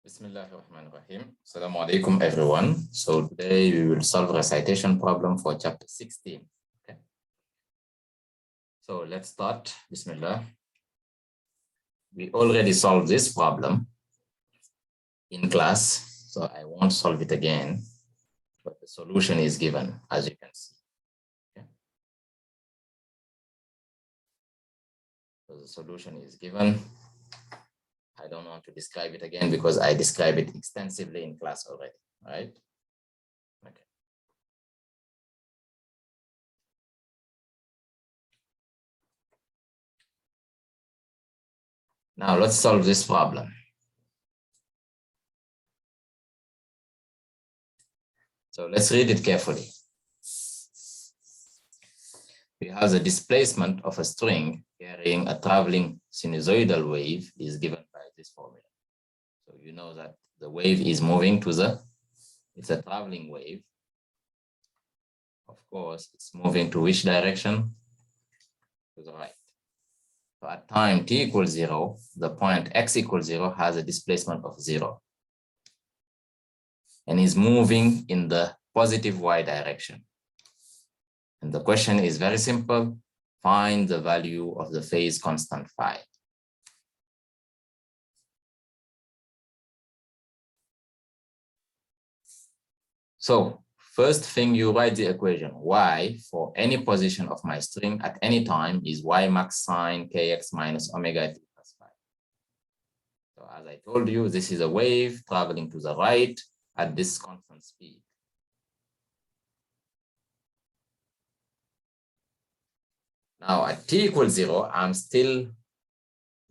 Bismillahirrahmanirrahim. Assalamu alaikum, everyone. So today we will solve a recitation problem for chapter 16. Okay. So let's start. Bismillah. We already solved this problem in class, so I won't solve it again, but the solution is given, as you can see. Okay. So the solution is given. I don't want to describe it again because I described it extensively in class already, right? Okay. Now let's solve this problem. So let's read it carefully. We have the displacement of a string carrying a traveling sinusoidal wave is given by this formula. So you know that the wave is moving to it's a traveling wave. Of course, it's moving to which direction? To the right. So at time t equals 0, the point x equals 0 has a displacement of 0 and is moving in the positive y direction. And the question is very simple. Find the value of the phase constant phi. So first thing, you write the equation. Y for any position of my string at any time is y max sine kx minus omega t plus phi. So as I told you, this is a wave traveling to the right at this constant speed. Now at t equals 0, I'm still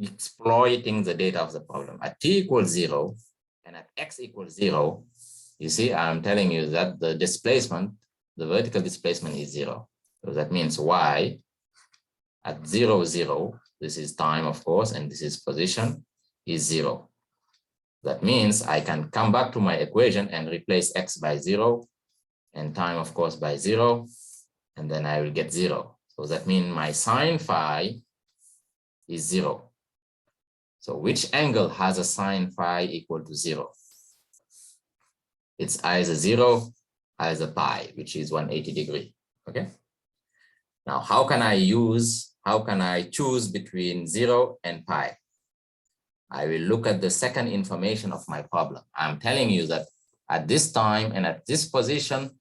exploiting the data of the problem. At t equals 0 and at x equals 0, you see, I'm telling you that the displacement, the vertical displacement is 0. So that means y at 0, 0, this is time, of course, and this is position, is 0. That means I can come back to my equation and replace x by 0 and time, of course, by 0, and then I will get 0. So that means my sine phi is 0. So which angle has a sine phi equal to 0? It's either 0, either pi, which is 180 degree. Okay. Now, how can I choose between 0 and pi? I will look at the second information of my problem. I'm telling you that at this time and at this position,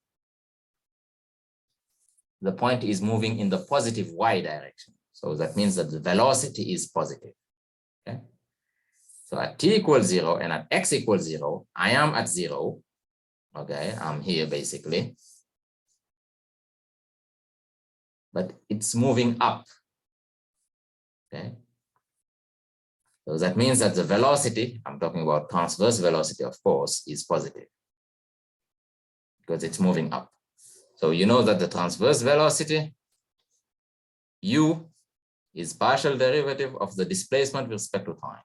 the point is moving in the positive y direction. So that means that the velocity is positive. Okay. So at t equals 0 and at x equals 0, I am at 0. Okay, I'm here basically. But it's moving up. Okay. So that means that the velocity, I'm talking about transverse velocity, of course, is positive because it's moving up. So you know that the transverse velocity, u, is partial derivative of the displacement with respect to time.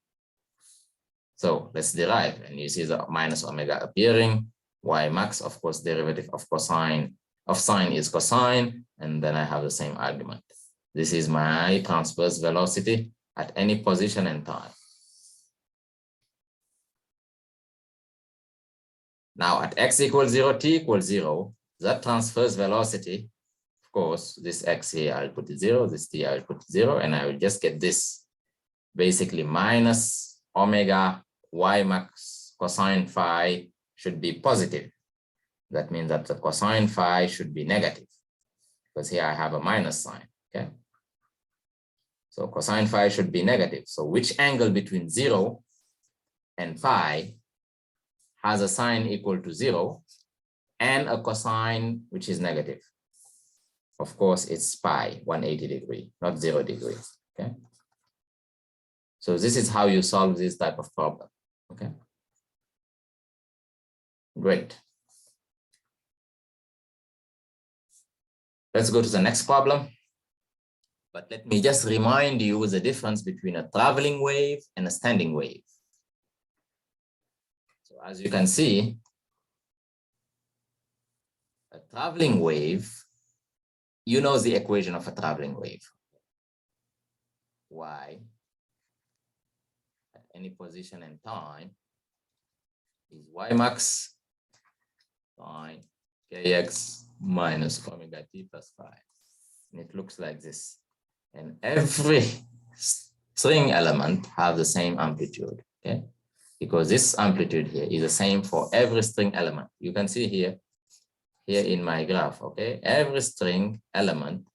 So let's derive, and you see the minus omega appearing. Y max, of course, derivative of cosine of sine is cosine, and then I have the same argument. This is my transverse velocity at any position and time. Now at x equals 0, t equals 0, that transverse velocity, of course, this x here, I'll put it 0, this t, I'll put 0, and I will just get this basically minus omega y max cosine phi should be positive. That means that the cosine phi should be negative because here I have a minus sign. Okay. So cosine phi should be negative. So which angle between 0 and phi has a sine equal to 0 and a cosine which is negative? Of course, it's pi, 180 degree, not 0 degrees. Okay. So this is how you solve this type of problem. Okay. Great. Let's go to the next problem. But let me just remind you the difference between a traveling wave and a standing wave. So as you can see, a traveling wave, you know the equation of a traveling wave. Y at any position and time is Y max sine kx minus omega t plus phi. And it looks like this. And every string element have the same amplitude, okay? Because this amplitude here is the same for every string element. You can see here in my graph, okay? Every string element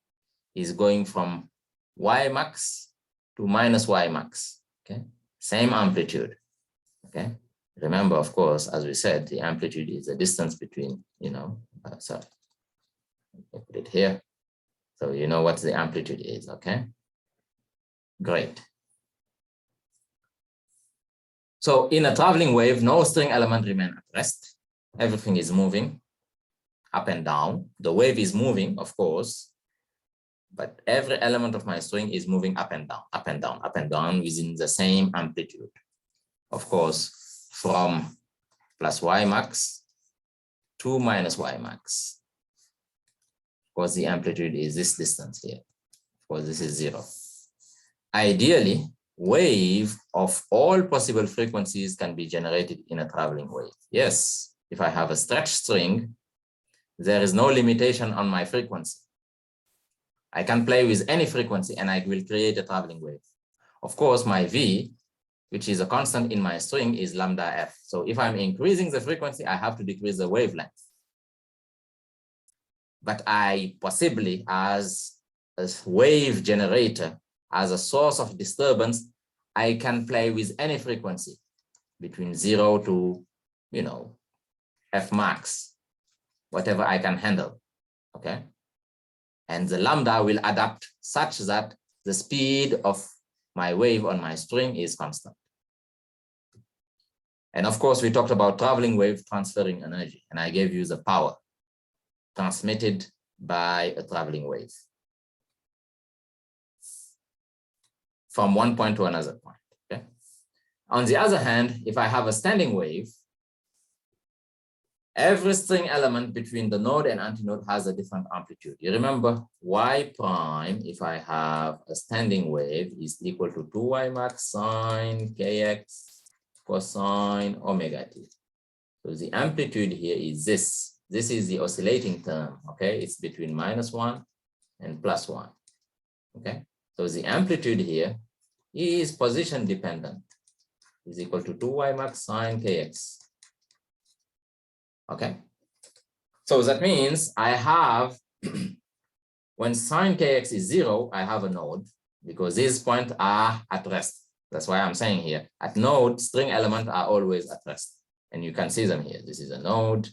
is going from Y max to minus Y max, okay? Same amplitude, okay? Remember, of course, as we said, the amplitude is the distance between, sorry, I put it here. So you know what the amplitude is, okay? Great. So in a traveling wave, no string element remains at rest. Everything is moving up and down. The wave is moving, of course, but every element of my string is moving up and down, up and down, up and down within the same amplitude. Of course, from plus Y max to minus Y max. Of course, the amplitude is this distance here. Of course, this is 0. Ideally, wave of all possible frequencies can be generated in a traveling wave. Yes, if I have a stretched string, there is no limitation on my frequency. I can play with any frequency and I will create a traveling wave. Of course, my V, which is a constant in my string, is lambda f. So if I'm increasing the frequency, I have to decrease the wavelength. But I possibly, as a wave generator, as a source of disturbance, I can play with any frequency between 0 to, f max, whatever I can handle, okay? And the lambda will adapt such that the speed of my wave on my string is constant. And of course, we talked about traveling wave transferring energy, and I gave you the power transmitted by a traveling wave from one point to another point, okay? On the other hand, if I have a standing wave, every string element between the node and antinode has a different amplitude. You remember Y prime, if I have a standing wave, is equal to 2Y max sine kx cosine omega t. So the amplitude here is this. This is the oscillating term, okay? It's between -1 and +1, okay? So the amplitude here is position dependent, is equal to 2Y max sine kx. Okay, so that means I have, when sine kx is 0, I have a node because these points are at rest. That's why I'm saying here, at node, string elements are always at rest. And you can see them here. This is a node,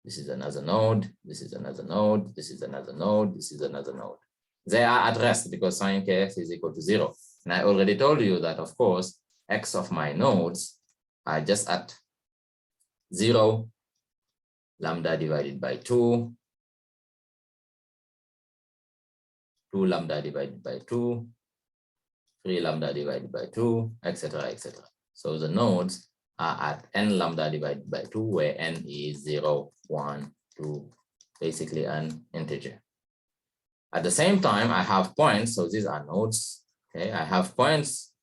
this is another node, this is another node, this is another node, this is another node. They are at rest because sine kx is equal to 0. And I already told you that, of course, x of my nodes are just at 0, lambda divided by 2, 2 lambda divided by 2, 3 lambda divided by 2, etc., etc. So the nodes are at n lambda divided by 2, where n is 0, 1, 2, basically an integer. At the same time, I have points, so these are nodes, okay? I have points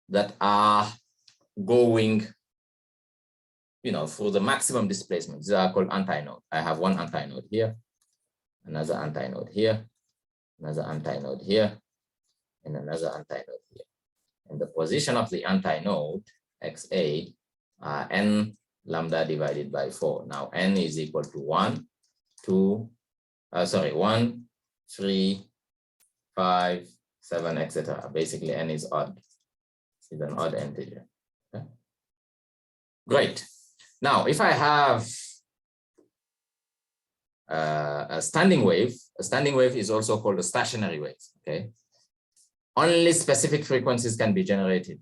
that are going, for the maximum displacement. These are called antinode. I have one antinode here, another antinode here, another antinode here, and another antinode here. And the position of the antinode, XA, are n lambda divided by 4. Now, n is equal to 1, 1, 3, 5, 7, etc. Basically, n is odd. It's an odd integer. Okay? Great. Now, if I have a standing wave is also called a stationary wave, okay? Only specific frequencies can be generated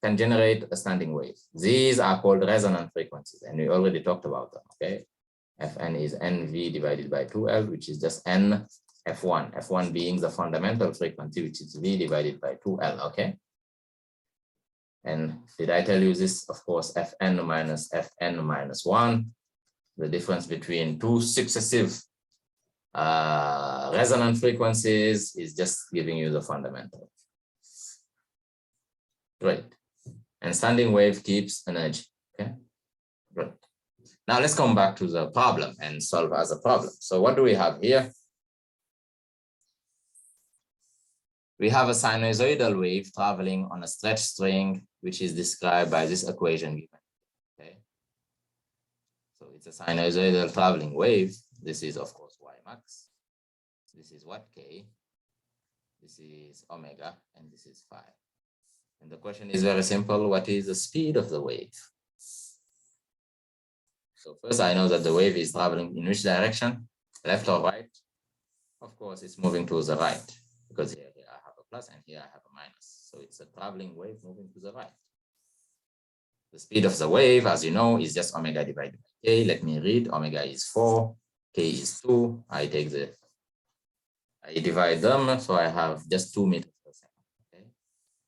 can generate a standing wave. These are called resonant frequencies, and we already talked about them, okay? Fn is NV divided by 2L, which is just N F1, F1 being the fundamental frequency, which is V divided by 2L, okay? And did I tell you this? Of course, Fn minus 1, the difference between two successive resonant frequencies is just giving you the fundamental. Great. And standing wave keeps energy, okay? Now let's come back to the problem and solve as a problem. So what do we have here? We have a sinusoidal wave traveling on a stretched string, which is described by this equation given. Okay. So it's a sinusoidal traveling wave. This is, of course, Y max. This is what K. This is omega, and this is phi. And the question is very simple. What is the speed of the wave? So first, I know that the wave is traveling in which direction? Left or right? Of course, it's moving to the right, because here I have a plus and here I have a minus. So it's a traveling wave moving to the right. The speed of the wave, as you know, is just omega divided by K. Let me read. Omega is 4, K is 2. I divide them, so I have just 2 meters per second. Okay.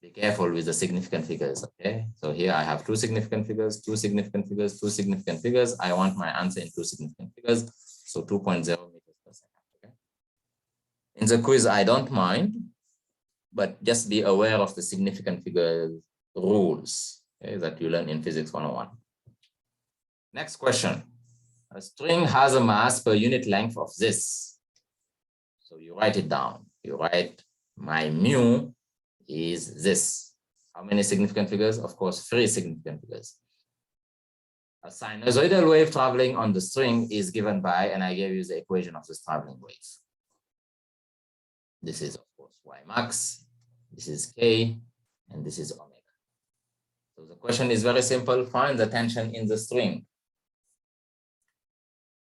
Be careful with the significant figures. Okay. So here I have 2 significant figures, 2 significant figures, 2 significant figures. I want my answer in 2 significant figures. So 2.0 meters per second. Okay. In the quiz, I don't mind, but just be aware of the significant figure rules, okay, that you learn in Physics 101. Next question. A string has a mass per unit length of this. So you write it down. You write my mu is this. How many significant figures? Of course, 3 significant figures. A sinusoidal wave traveling on the string is given by, and I gave you the equation of this traveling wave. This is, of course, Y max. This is K, and this is omega. So the question is very simple. Find the tension in the string.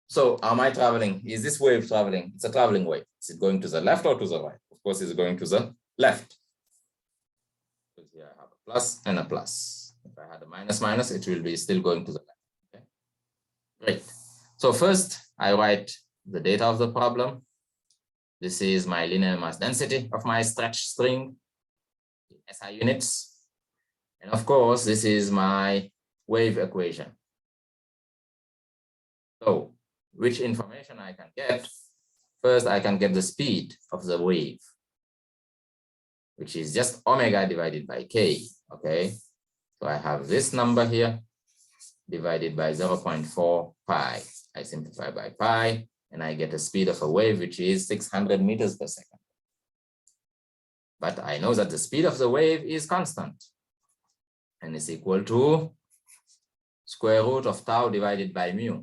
So am I traveling? Is this wave traveling? It's a traveling wave. Is it going to the left or to the right? Of course, it's going to the left. Because here I have a plus and a plus. If I had a minus minus, it will be still going to the left. Okay. Great. So first, I write the data of the problem. This is my linear mass density of my stretched string in SI units. And of course, this is my wave equation. So which information I can get? First, I can get the speed of the wave, which is just omega divided by K, okay? So I have this number here divided by 0.4 pi. I simplify by pi, and I get a speed of a wave, which is 600 meters per second. But I know that the speed of the wave is constant, and it's equal to square root of tau divided by mu.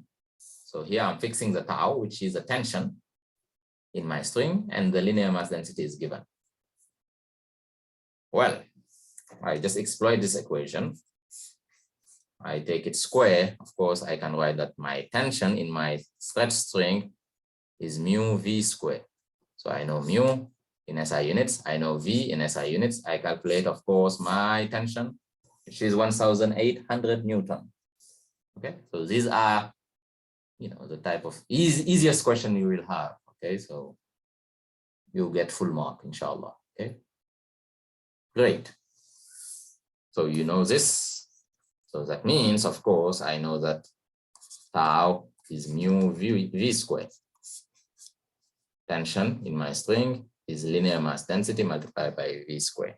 So here I'm fixing the tau, which is the tension in my string, and the linear mass density is given. Well, I just exploit this equation. I take it square. Of course, I can write that my tension in my stretched string is mu v squared. So I know mu in SI units. I know v in SI units. I calculate, of course, my tension, which is 1,800 Newton. Okay, so these are, you know, the type of easiest question you will have. Okay, so you get full mark, inshallah. Okay, great. So you know this. So that means, of course, I know that tau is mu v squared. Tension in my string is linear mass density multiplied by v squared.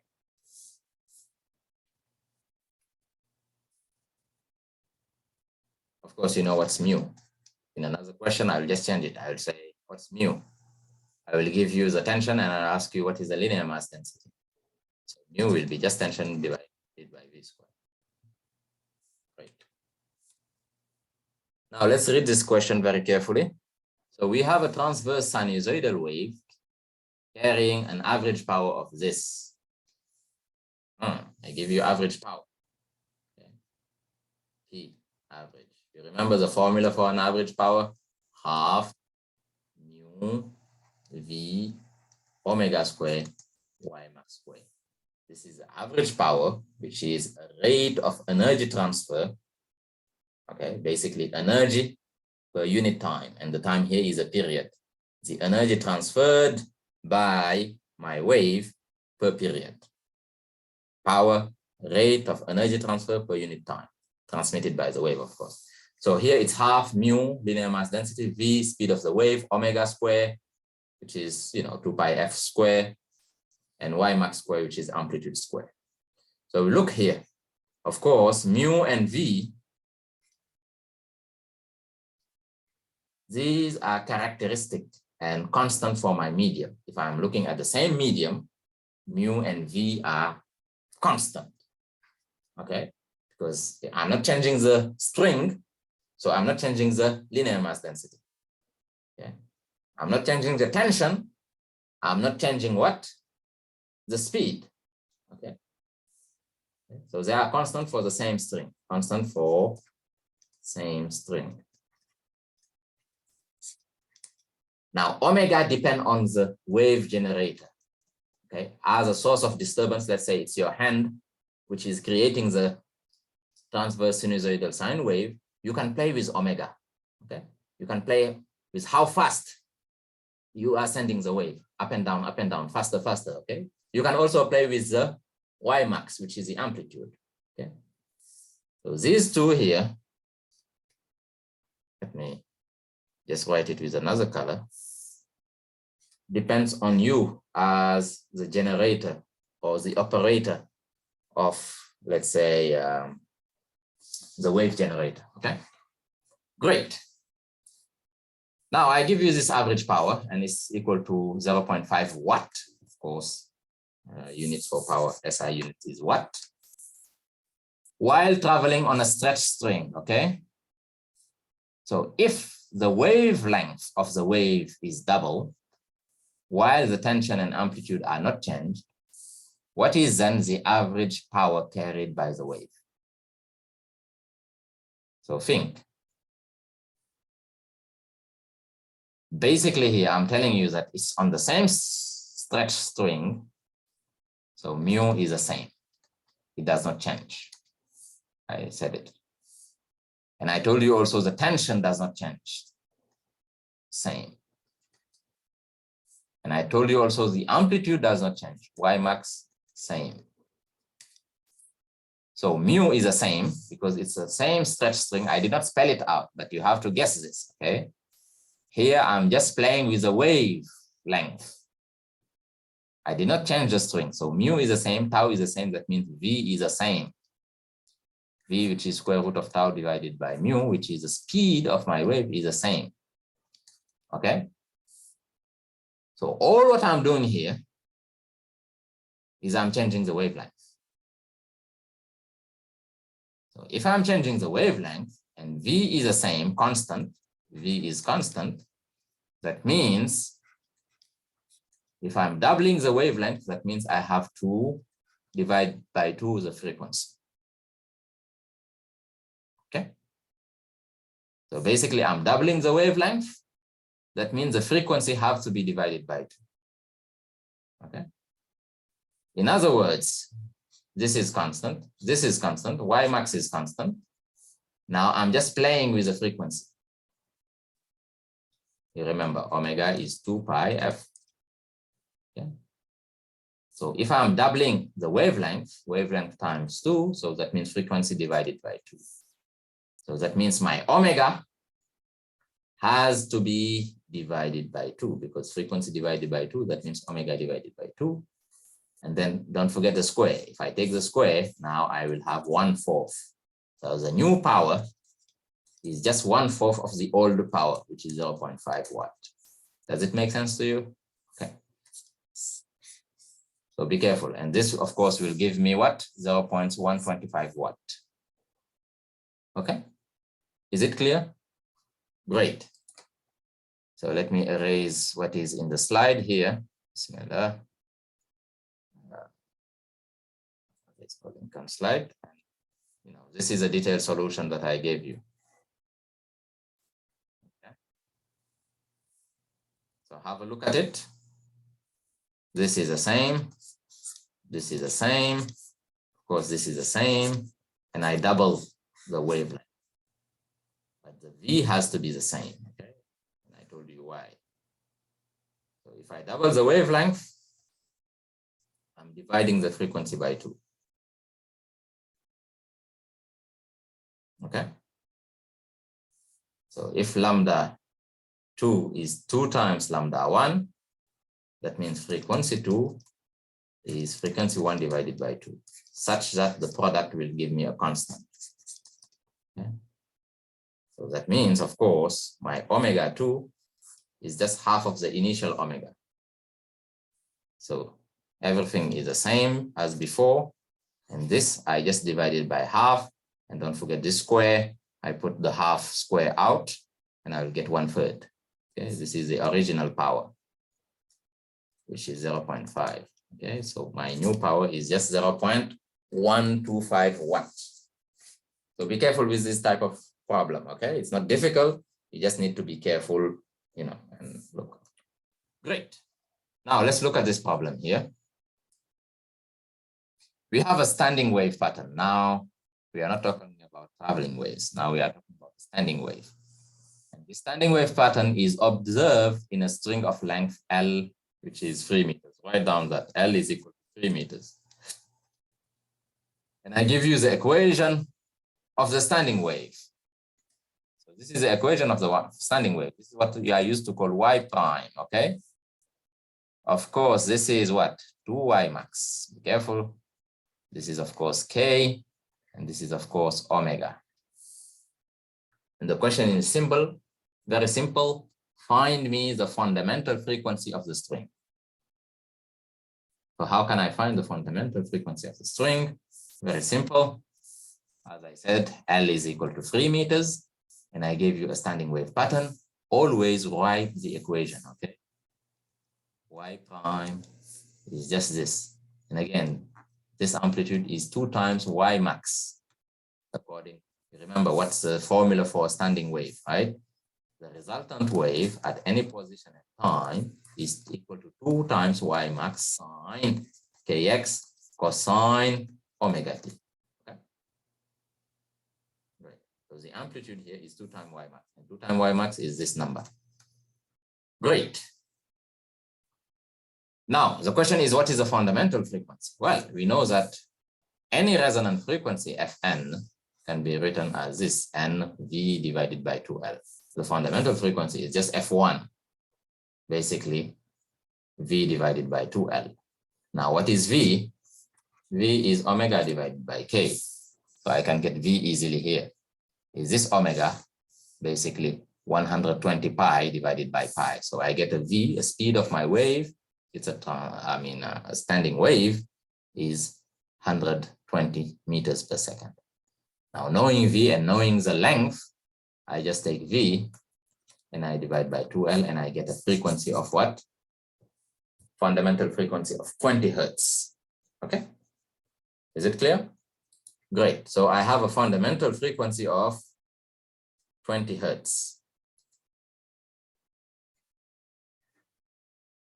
Of course, you know what's mu. In another question, I'll just change it. I'll say, what's mu? I will give you the tension and I'll ask you what is the linear mass density. So mu will be just tension divided by v squared. Great. Now let's read this question very carefully. So we have a transverse sinusoidal wave carrying an average power of this. I give you average power. Okay. P, average. You remember the formula for an average power? Half mu v omega squared y max squared. This is the average power, which is a rate of energy transfer. Okay, basically energy per unit time, and the time here is a period. The energy transferred by my wave per period. Power, rate of energy transfer per unit time, transmitted by the wave, of course. So here it's half mu linear mass density, v speed of the wave, omega square, which is, you know, 2 pi f square, and y max square, which is amplitude square. So look here. Of course, mu and v These are characteristic and constant for my medium. If I'm looking at the same medium, mu and V are constant, okay? Because I'm not changing the string, so I'm not changing the linear mass density, okay? I'm not changing the tension, I'm not changing what? The speed, okay? So they are constant for the same string, constant for same string. Now, omega depend on the wave generator, okay? As a source of disturbance, let's say it's your hand, which is creating the transverse sinusoidal sine wave, you can play with omega, okay? You can play with how fast you are sending the wave, up and down, faster, faster, okay? You can also play with the Y max, which is the amplitude, okay? So these two here, let me just write it with another color, depends on you as the generator or the operator of, let's say, the wave generator, okay? Great. Now I give you this average power and it's equal to 0.5 watt. Of course, units for power, SI unit is watt. While traveling on a stretched string, okay? So if the wavelength of the wave is double, while the tension and amplitude are not changed, what is then the average power carried by the wave? So think. Basically here, I'm telling you that it's on the same stretched string. So mu is the same. It does not change. I said it. And I told you also the tension does not change. Same. And I told you also the amplitude does not change. Y max, same. So mu is the same because it's the same stretched string. I did not spell it out, but you have to guess this, okay? Here, I'm just playing with the wave length. I did not change the string. So mu is the same, tau is the same. That means V is the same. V, which is square root of tau divided by mu, which is the speed of my wave, is the same. Okay? So all what I'm doing here is I'm changing the wavelength. So if I'm changing the wavelength and V is the same, constant, V is constant, that means if I'm doubling the wavelength, that means I have to divide by 2 the frequency. Okay? So basically I'm doubling the wavelength. That means the frequency has to be divided by 2. Okay? In other words, this is constant, Y max is constant. Now I'm just playing with the frequency. You remember omega is 2 pi f. Okay? So if I'm doubling the wavelength times 2, so that means frequency divided by 2. So that means my omega has to be divided by 2 because frequency divided by 2, that means omega divided by 2. And then don't forget the square. If I take the square, now I will have 1/4. So the new power is just 1/4 of the old power, which is 0.5 watt. Does it make sense to you? Okay. So be careful. And this, of course, will give me what? 0.125 watt. Okay. Is it clear? Great. So let me erase what is in the slide here. Bismillah. It's called income slide. You know, this is a detailed solution that I gave you. Okay. So have a look at it. This is the same. This is the same. Of course, this is the same. And I double the wavelength. But the V has to be the same. Okay. And I told you why. So if I double the wavelength, I'm dividing the frequency by 2. Okay. So if lambda 2 is 2 times lambda 1, that means frequency 2 is frequency 1 divided by 2, such that the product will give me a constant. Okay. So that means, of course, my omega 2 is just half of the initial omega. So everything is the same as before. And this, I just divided by half. And don't forget this square. I put the half square out, and I will get 1/3. Okay, this is the original power, which is 0.5. Okay, so my new power is just 0.125 watts. So be careful with this type of problem. Okay, it's not difficult. You just need to be careful, you know, and look. Great. Now let's look at this problem here. We have a standing wave pattern. Now we are not talking about traveling waves. Now we are talking about standing wave. And the standing wave pattern is observed in a string of length L, which is 3 meters. Write down that L is equal to 3 meters. And I give you the equation of the standing wave. So this is the equation of the standing wave. This is what we are used to call Y prime, okay? Of course, this is what? 2Y max. Be careful. This is, of course, K, and this is, of course, omega. And the question is simple, very simple. Find me the fundamental frequency of the string. So how can I find the fundamental frequency of the string? Very simple. As I said, L is equal to 3 meters, and I gave you a standing wave pattern. Always write the equation, okay? Y prime is just this. And again, this amplitude is 2 times Y max. According, remember what's the formula for a standing wave, right? The resultant wave at any position at time is equal to 2 times Y max sine Kx cosine omega t. Okay. Right. So the amplitude here is 2 times Y max, and 2 times Y max is this number. Great. Now, the question is, what is the fundamental frequency? Well, we know that any resonant frequency, Fn, can be written as this, Nv divided by 2L. The fundamental frequency is just F1, basically V divided by 2L. Now, what is V? V is omega divided by K. So I can get V easily here. Is this omega? Basically 120 pi divided by pi. So I get a V, a speed of my wave. It's a standing wave is 120 meters per second. Now, knowing V and knowing the length, I just take V and I divide by 2L, and I get a frequency of what? Fundamental frequency of 20 hertz. Okay. Is it clear? Great. So I have a fundamental frequency of 20 hertz.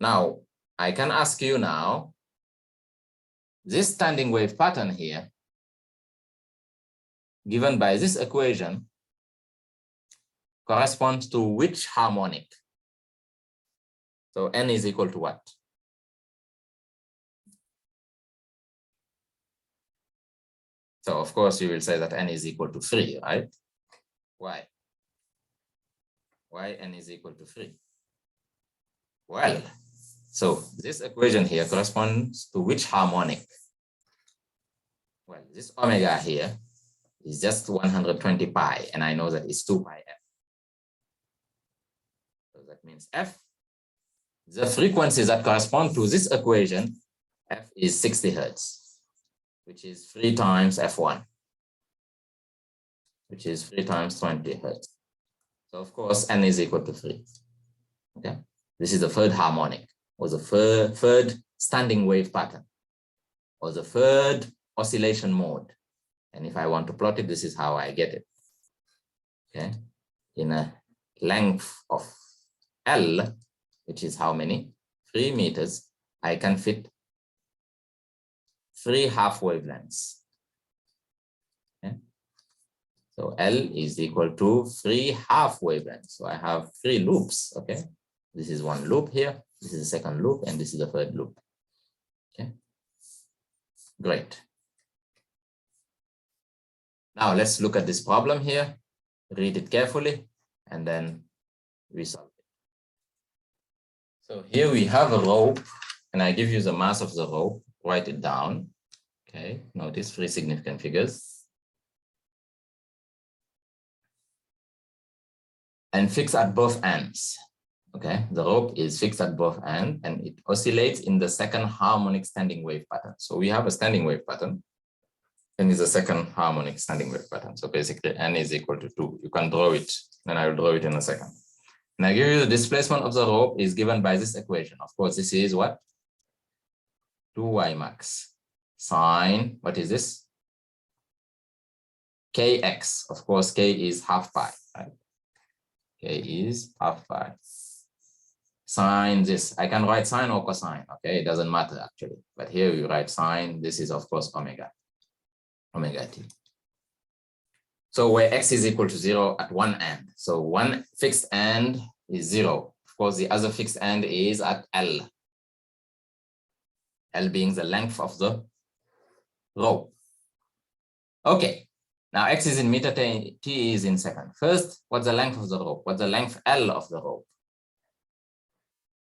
Now, I can ask you now, this standing wave pattern here, given by this equation, corresponds to which harmonic? So N is equal to what? So of course you will say that N is equal to 3, right? Why? Why N is equal to 3? Well, so this equation here corresponds to which harmonic? Well, this omega here is just 120 pi, and I know that it's 2 pi f. So that means f, the frequencies that correspond to this equation, f is 60 hertz, which is 3 times f1, which is 3 times 20 hertz. So of course, N is equal to 3. Okay, this is the third harmonic, or the third standing wave pattern, or the third oscillation mode. And if I want to plot it, this is how I get it. Okay, in a length of L, which is how many? 3 meters, I can fit 3 half wavelengths. Okay, so L is equal to 3 half wavelengths. So I have 3 loops. Okay, this is one loop here, this is the second loop, and this is the third loop. Okay, great. Now let's look at this problem here, read it carefully, and then we solve it. So here we have a rope, and I give you the mass of the rope, write it down. Okay, notice 3 significant figures. and fixed at both ends. Okay, the rope is fixed at both ends and it oscillates in the second harmonic standing wave pattern. So we have a standing wave pattern and is a second harmonic standing wave pattern. So basically n is equal to 2. You can draw it and I will draw it in a second. And I give you the displacement of the rope is given by this equation. Of course, this is what? 2y max sine, what is this? Kx. Of course, k is half pi, right? K is half pi. Sine this, I can write sine or cosine, okay? It doesn't matter actually, but here we write sine. This is of course omega t. So where x is equal to 0 at one end. So one fixed end is 0. Of course, the other fixed end is at L. L being the length of the rope. Okay, now x is in meter, t is in second. First, what's the length of the rope? What's the length L of the rope?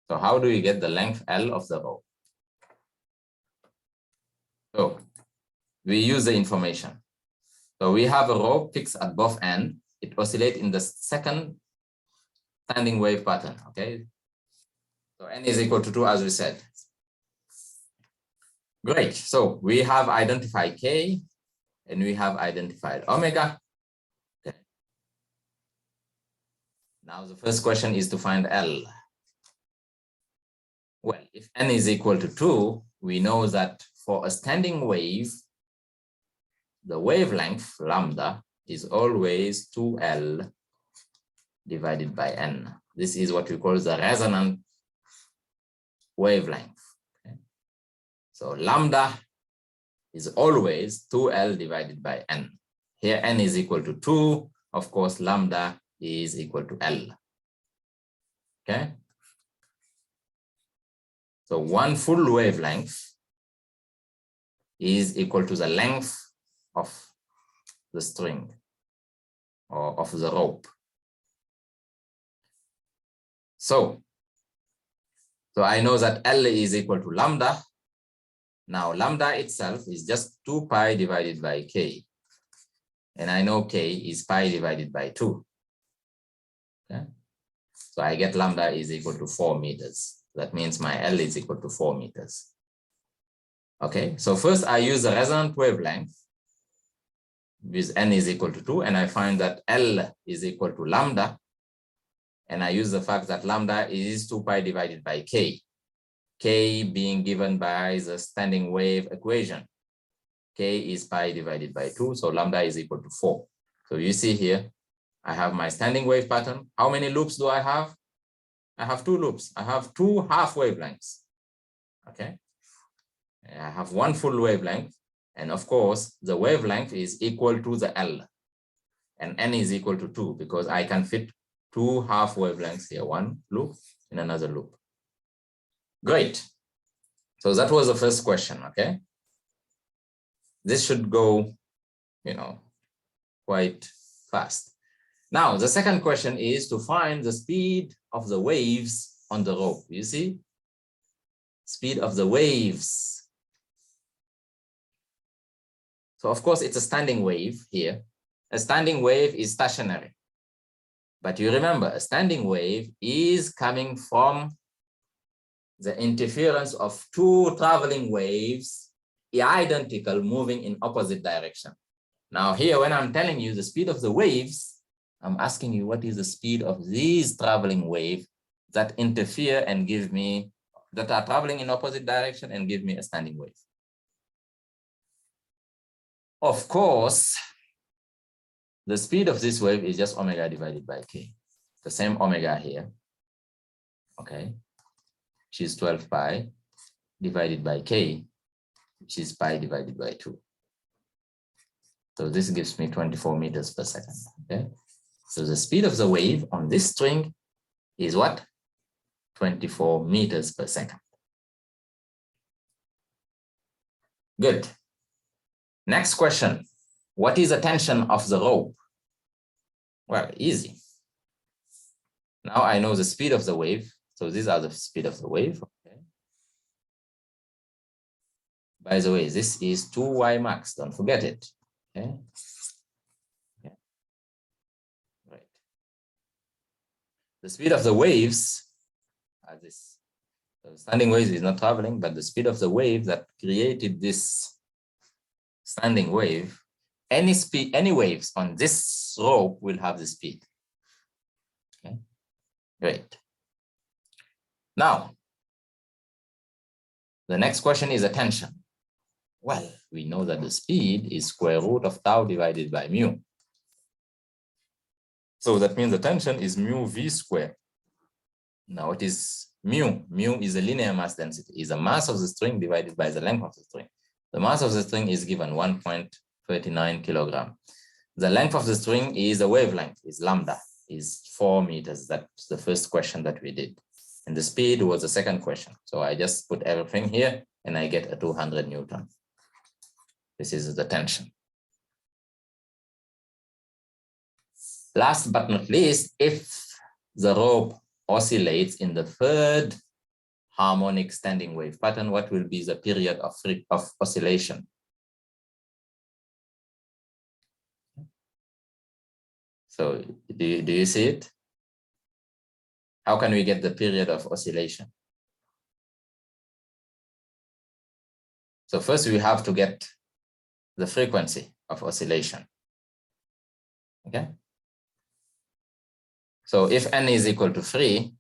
So how do we get the length L of the rope? So we use the information. So we have a rope fixed at both ends. It oscillates in the second standing wave pattern, okay? So n is equal to 2 as we said. Great, so we have identified K and we have identified omega. Okay. Now the first question is to find L. Well, if n is equal to 2, we know that for a standing wave, the wavelength lambda is always 2L divided by n. This is what we call the resonant wavelength. Okay. So lambda is always 2L divided by n. Here n is equal to 2. Of course, lambda is equal to L. Okay. So one full wavelength is equal to the length of the string or of the rope. So I know that L is equal to lambda. Now lambda itself is just 2 pi divided by K. And I know K is pi divided by 2. Okay? So I get lambda is equal to 4 meters. That means my L is equal to 4 meters. Okay, so first I use the resonant wavelength with n is equal to 2, and I find that L is equal to lambda. And I use the fact that lambda is 2 pi divided by K. K being given by the standing wave equation. K is pi divided by 2, so lambda is equal to 4. So you see here, I have my standing wave pattern. How many loops do I have? I have 2 loops. I have 2 half wavelengths. Okay. I have one full wavelength. And of course, the wavelength is equal to the L. And n is equal to 2 because I can fit 2 half wavelengths here, one loop in another loop. Great. So that was the first question, okay? This should go, quite fast. Now, the second question is to find the speed of the waves on the rope. You see? Speed of the waves. So of course, it's a standing wave here. A standing wave is stationary. But you remember, a standing wave is coming from the interference of 2 traveling waves, identical, moving in opposite direction. Now here, when I'm telling you the speed of the waves, I'm asking you what is the speed of these traveling waves that interfere and give me, that are traveling in opposite direction and give me a standing wave. Of course, the speed of this wave is just omega divided by K. The same omega here, okay, which is 12 pi divided by K, which is pi divided by 2. So this gives me 24 meters per second, okay? So the speed of the wave on this string is what? 24 meters per second. Good. Next question. What is the tension of the rope? Well, easy. Now I know the speed of the wave. So these are the speed of the wave. Okay. By the way, this is 2y max. Don't forget it. Okay. Yeah. Right. the speed of the waves, this standing waves is not traveling, but the speed of the wave that created this standing wave, any waves on this rope will have the speed. Okay, great. Now, the next question is attention. Well, we know that the speed is square root of tau divided by mu. So that means the tension is mu v squared. Now what is mu? Mu is a linear mass density, is the mass of the string divided by the length of the string. The mass of the string is given 1.39 kilogram. The length of the string is a wavelength, is lambda, is 4 meters. That's the first question that we did. And the speed was the second question. So I just put everything here and I get a 200 Newton. This is the tension. Last but not least, if the rope oscillates in the third harmonic standing wave pattern, what will be the period of oscillation? So do you see it? How can we get the period of oscillation? So first we have to get the frequency of oscillation. Okay. So if n is equal to 3,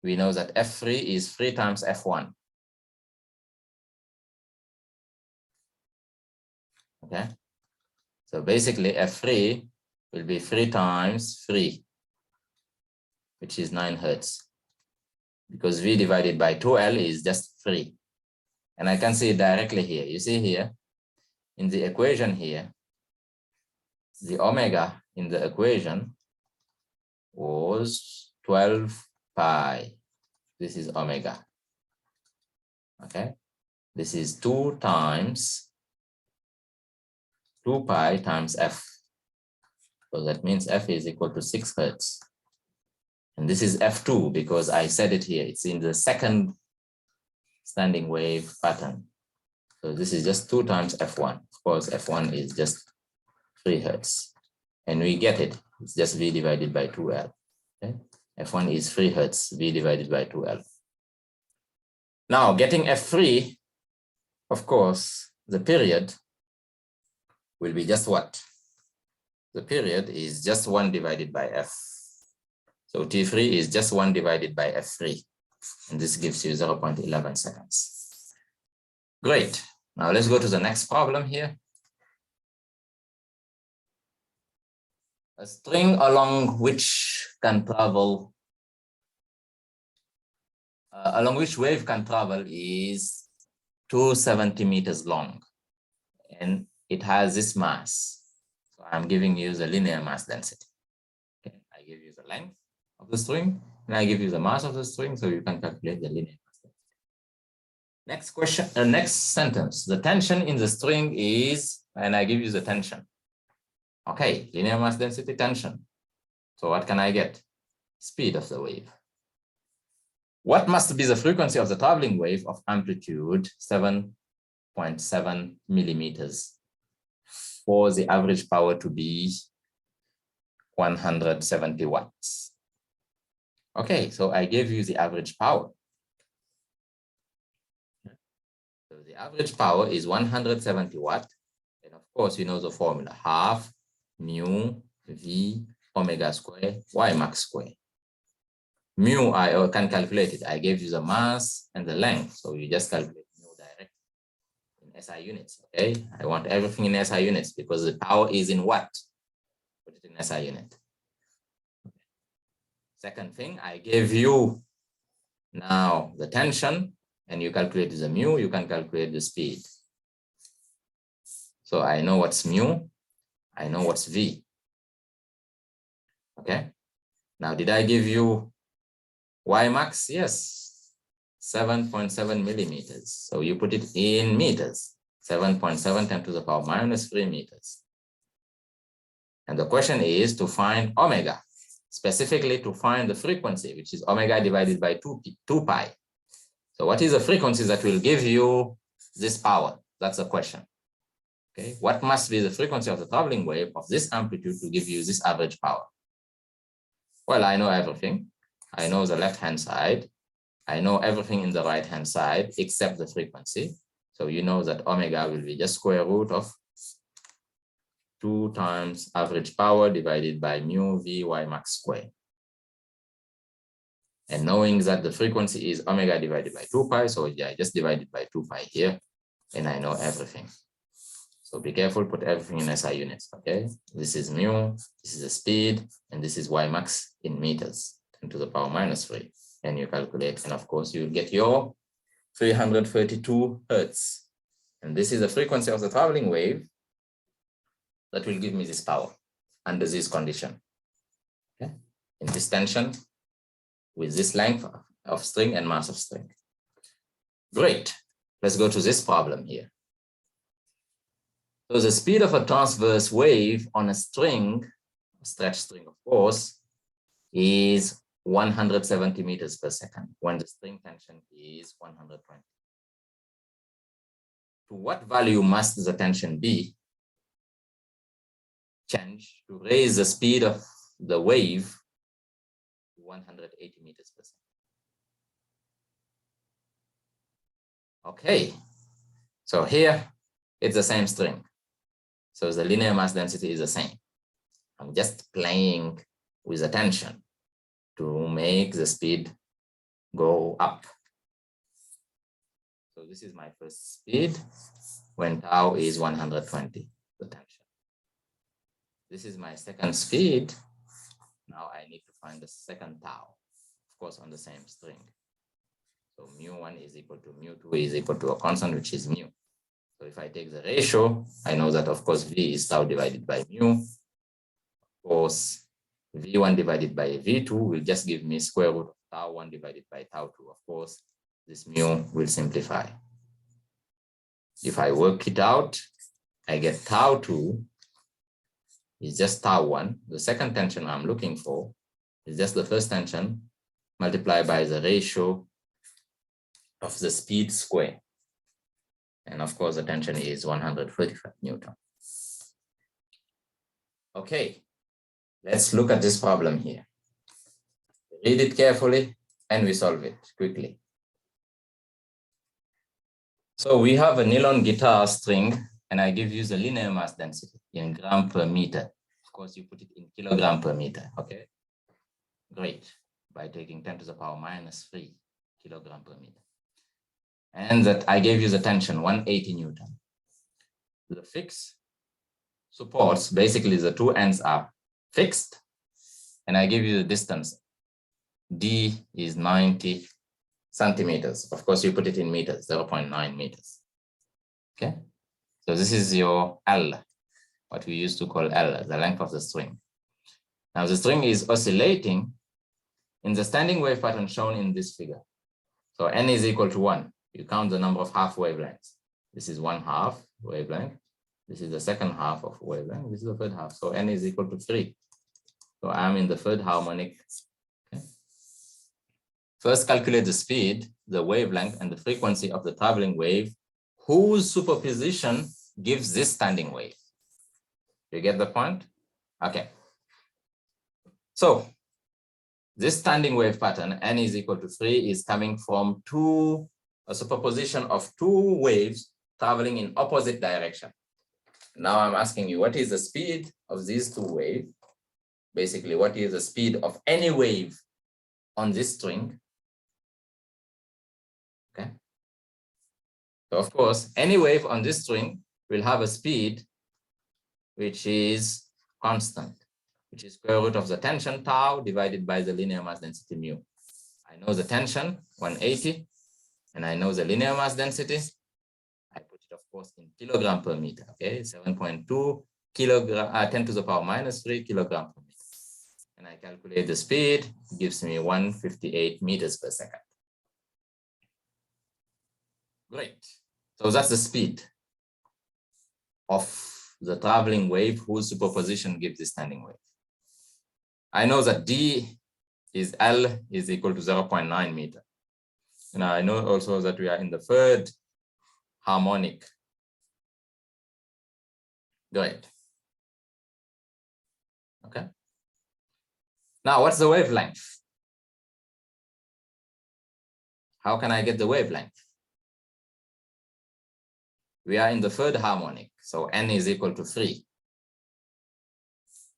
we know that f3 is 3 times f1. Okay. So basically f3 will be 3 times 3, which is 9 hertz, because v divided by 2L is just 3. And I can see it directly here. You see here, in the equation here, the omega in the equation was 12 pi. This is omega. Okay. This is 2 times 2 pi times f. So that means f is equal to 6 hertz. And this is f2 because I said it here. It's in the second standing wave pattern. So this is just 2 times f1. Of course, f1 is just 3 hertz. And we get it. It's just v divided by 2L. Okay? f1 is 3 hertz, v divided by 2L. Now, getting f3, of course, the period will be just what? The period is just 1 divided by f. So T3 is just 1 divided by f3. And this gives you 0.11 seconds. Great. Now let's go to the next problem here. A string along which can travel, along which wave can travel is 270 meters long. And it has this mass. So I'm giving you the linear mass density. Okay. I give you the length of the string, and I give you the mass of the string, so you can calculate the linear mass density. Next question, next sentence. The tension in the string is, and I give you the tension. Okay, linear mass density tension. So what can I get? Speed of the wave. What must be the frequency of the traveling wave of amplitude 7.7 millimeters for the average power to be 170 watts? Okay, so I gave you the average power. So the average power is 170 watt. And of course, you know the formula, half mu v omega square y max square. Mu, I can calculate it. I gave you the mass and the length. So you just calculate mu directly in SI units. Okay, I want everything in SI units because the power is in watt. Put it in SI unit. Second thing, I gave you now the tension, and you calculate the mu, you can calculate the speed. So I know what's mu, I know what's v. Okay. Now, did I give you y max? Yes, 7.7 millimeters. So you put it in meters, 7.7 10 to the power minus 3 meters. And the question is to find omega, specifically to find the frequency, which is omega divided by 2 pi. So what is the frequency that will give you this power? That's the question. Okay, what must be the frequency of the traveling wave of this amplitude to give you this average power? Well, I know everything. I know the left-hand side. I know everything in the right-hand side except the frequency. So you know that omega will be just square root of 2 times average power divided by mu Vy max square. And knowing that the frequency is omega divided by 2 pi, so yeah, I just divided by 2 pi here, and I know everything. So be careful, put everything in SI units, okay? This is mu, this is the speed, and this is Y max in meters, 10 to the power minus 3. And you calculate, and of course, you get your 332 hertz. And this is the frequency of the traveling wave that will give me this power under this condition, okay? In this tension with this length of string and mass of string. Great. Let's go to this problem here. So the speed of a transverse wave on a string, a stretched string, of course, is 170 meters per second when the string tension is 120. To what value must the tension be changed to raise the speed of the wave to 180 meters per second? Okay, so here it's the same string. So the linear mass density is the same. I'm just playing with the tension to make the speed go up. So this is my first speed when tau is 120, the tension. This is my second speed. Now I need to find the second tau, of course, on the same string. So mu1 is equal to mu2 is equal to a constant, which is mu. So if I take the ratio, I know that, of course, V is tau divided by mu. Of course, V1 divided by V2 will just give me square root of tau1 divided by tau2. Of course, this mu will simplify. If I work it out, I get tau2 is just tau1. The second tension I'm looking for is just the first tension multiplied by the ratio of the speed square. And of course, the tension is 135 Newton. Okay, let's look at this problem here. Read it carefully and we solve it quickly. So we have a nylon guitar string and I give you the linear mass density in gram per meter. Of course, you put it in kilogram per meter, okay? Great, by taking 10 to the power minus 3 kilogram per meter. And that I gave you the tension, 180 Newton. The fixed supports, basically the two ends are fixed, and I give you the distance. D is 90 centimeters. Of course, you put it in meters, 0.9 meters. Okay, so this is your L, what we used to call L, the length of the string. Now the string is oscillating in the standing wave pattern shown in this figure. So N is equal to 1. You count the number of half wavelengths. This is 1/2 wavelength. This is the second half of wavelength. This is the third half. So N is equal to 3. So I'm in the third harmonic. Okay. First, calculate the speed, the wavelength, and the frequency of the traveling wave whose superposition gives this standing wave. You get the point? Okay. So this standing wave pattern, N is equal to 3, is coming from a superposition of two waves traveling in opposite direction. Now I'm asking you, what is the speed of these two waves? Basically, what is the speed of any wave on this string? Okay. So of course, any wave on this string will have a speed which is constant, which is square root of the tension tau divided by the linear mass density mu. I know the tension, 180, and I know the linear mass density. I put it, of course, in kilogram per meter, okay? 7.2 kilogram, 10 to the power minus 3 kilogram per meter. And I calculate the speed, it gives me 158 meters per second. Great. So that's the speed of the traveling wave whose superposition gives the standing wave. I know that D is L is equal to 0.9 meter. And I know also that we are in the third harmonic. Great. Okay. Now, what's the wavelength? How can I get the wavelength? We are in the third harmonic, so n is equal to 3.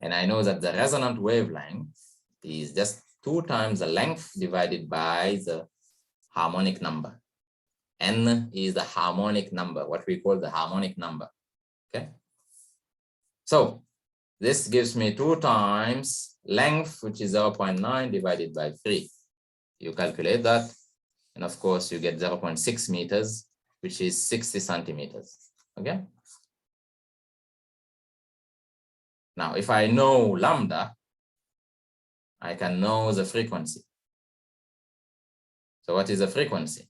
And I know that the resonant wavelength is just 2 times the length divided by the harmonic number. N is the harmonic number, what we call the harmonic number, okay? So this gives me 2 times length, which is 0.9 divided by 3. You calculate that, and of course you get 0.6 meters, which is 60 centimeters, okay? Now, if I know lambda, I can know the frequency. So what is the frequency?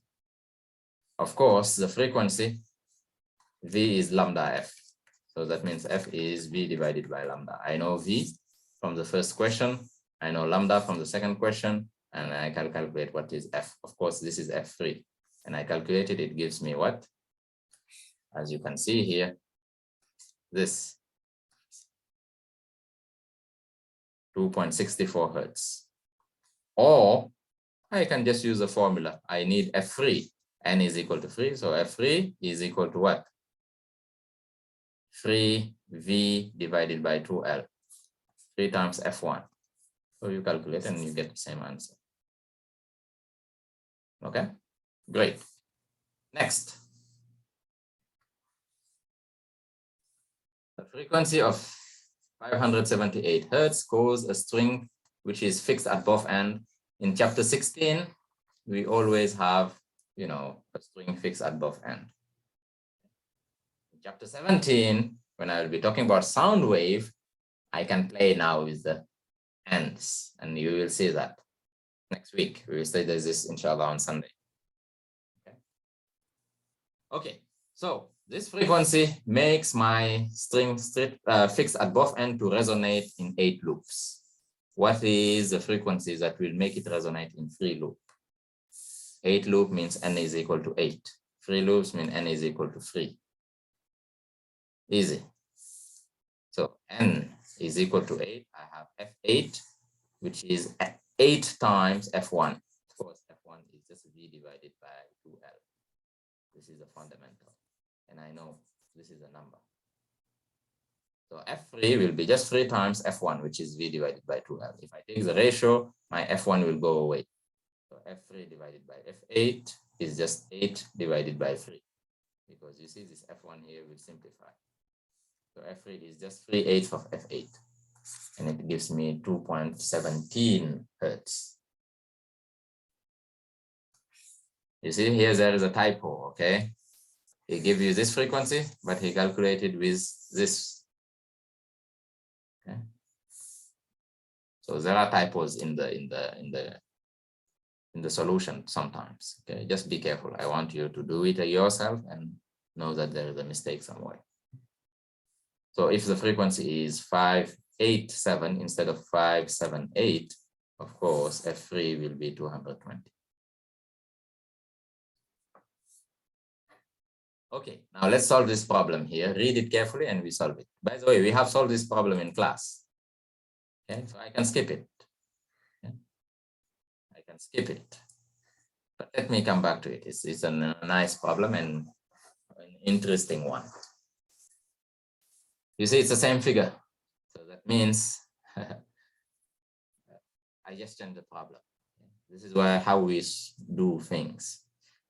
Of course, the frequency, V is lambda F. So that means F is V divided by lambda. I know V from the first question. I know lambda from the second question, and I can calculate what is F. Of course, this is F3. And I calculated, it gives me what? As you can see here, this 2.64 hertz. Or I can just use a formula. I need F3. N is equal to 3. So F3 is equal to what? 3V divided by 2L. 3 times F1. So you calculate and you get the same answer. Okay, great. Next. The frequency of 578 hertz goes a string which is fixed at both ends. In chapter 16, we always have, you know, a string fixed at both ends. In chapter 17, when I will be talking about sound wave, I can play now with the ends, and you will see that next week. We will study this, inshallah, on Sunday. Okay, so this frequency makes my string fixed at both ends to resonate in 8 loops. What is the frequency that will make it resonate in 3 loops? 8 loop means n is equal to 8. 3 loops mean n is equal to 3. Easy. So n is equal to 8. I have F8, which is 8 times F1. Of course, F1 is just V divided by 2L. This is a fundamental, and I know this is a number. So F3 will be just 3 times F1, which is V divided by 2L. If I take the ratio, my F1 will go away. So F3 divided by F8 is just 8 divided by 3, because you see this F1 here will simplify. So F3 is just 3/8 of F8, and it gives me 2.17 hertz. You see here there is a typo, okay? He gave you this frequency, but he calculated with this. Okay. So there are typos in the solution sometimes. Okay, just be careful. I want you to do it yourself and know that there is a mistake somewhere. So if the frequency is 587 instead of 578, of course F3 will be 220. Okay, now let's solve this problem here. Read it carefully and we solve it. By the way, we have solved this problem in class. Okay, so I can skip it. Okay. I can skip it. But let me come back to it. It's a nice problem and an interesting one. You see, it's the same figure. So that means I just changed the problem. This is how we do things.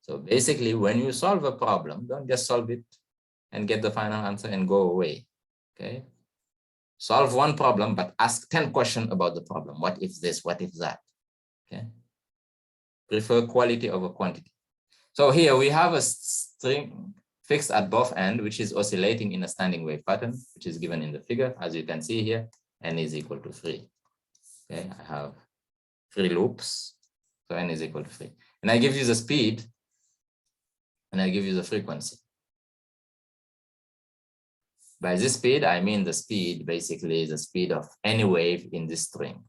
So basically, when you solve a problem, don't just solve it and get the final answer and go away. Okay. Solve one problem, but ask 10 questions about the problem. What if this? What if that? Okay. Prefer quality over quantity. So here we have a string fixed at both ends, which is oscillating in a standing wave pattern, which is given in the figure. As you can see here, n is equal to 3. Okay, I have 3 loops, so n is equal to 3. And I give you the speed, and I give you the frequency. By this speed, I mean the speed, basically the speed of any wave in this string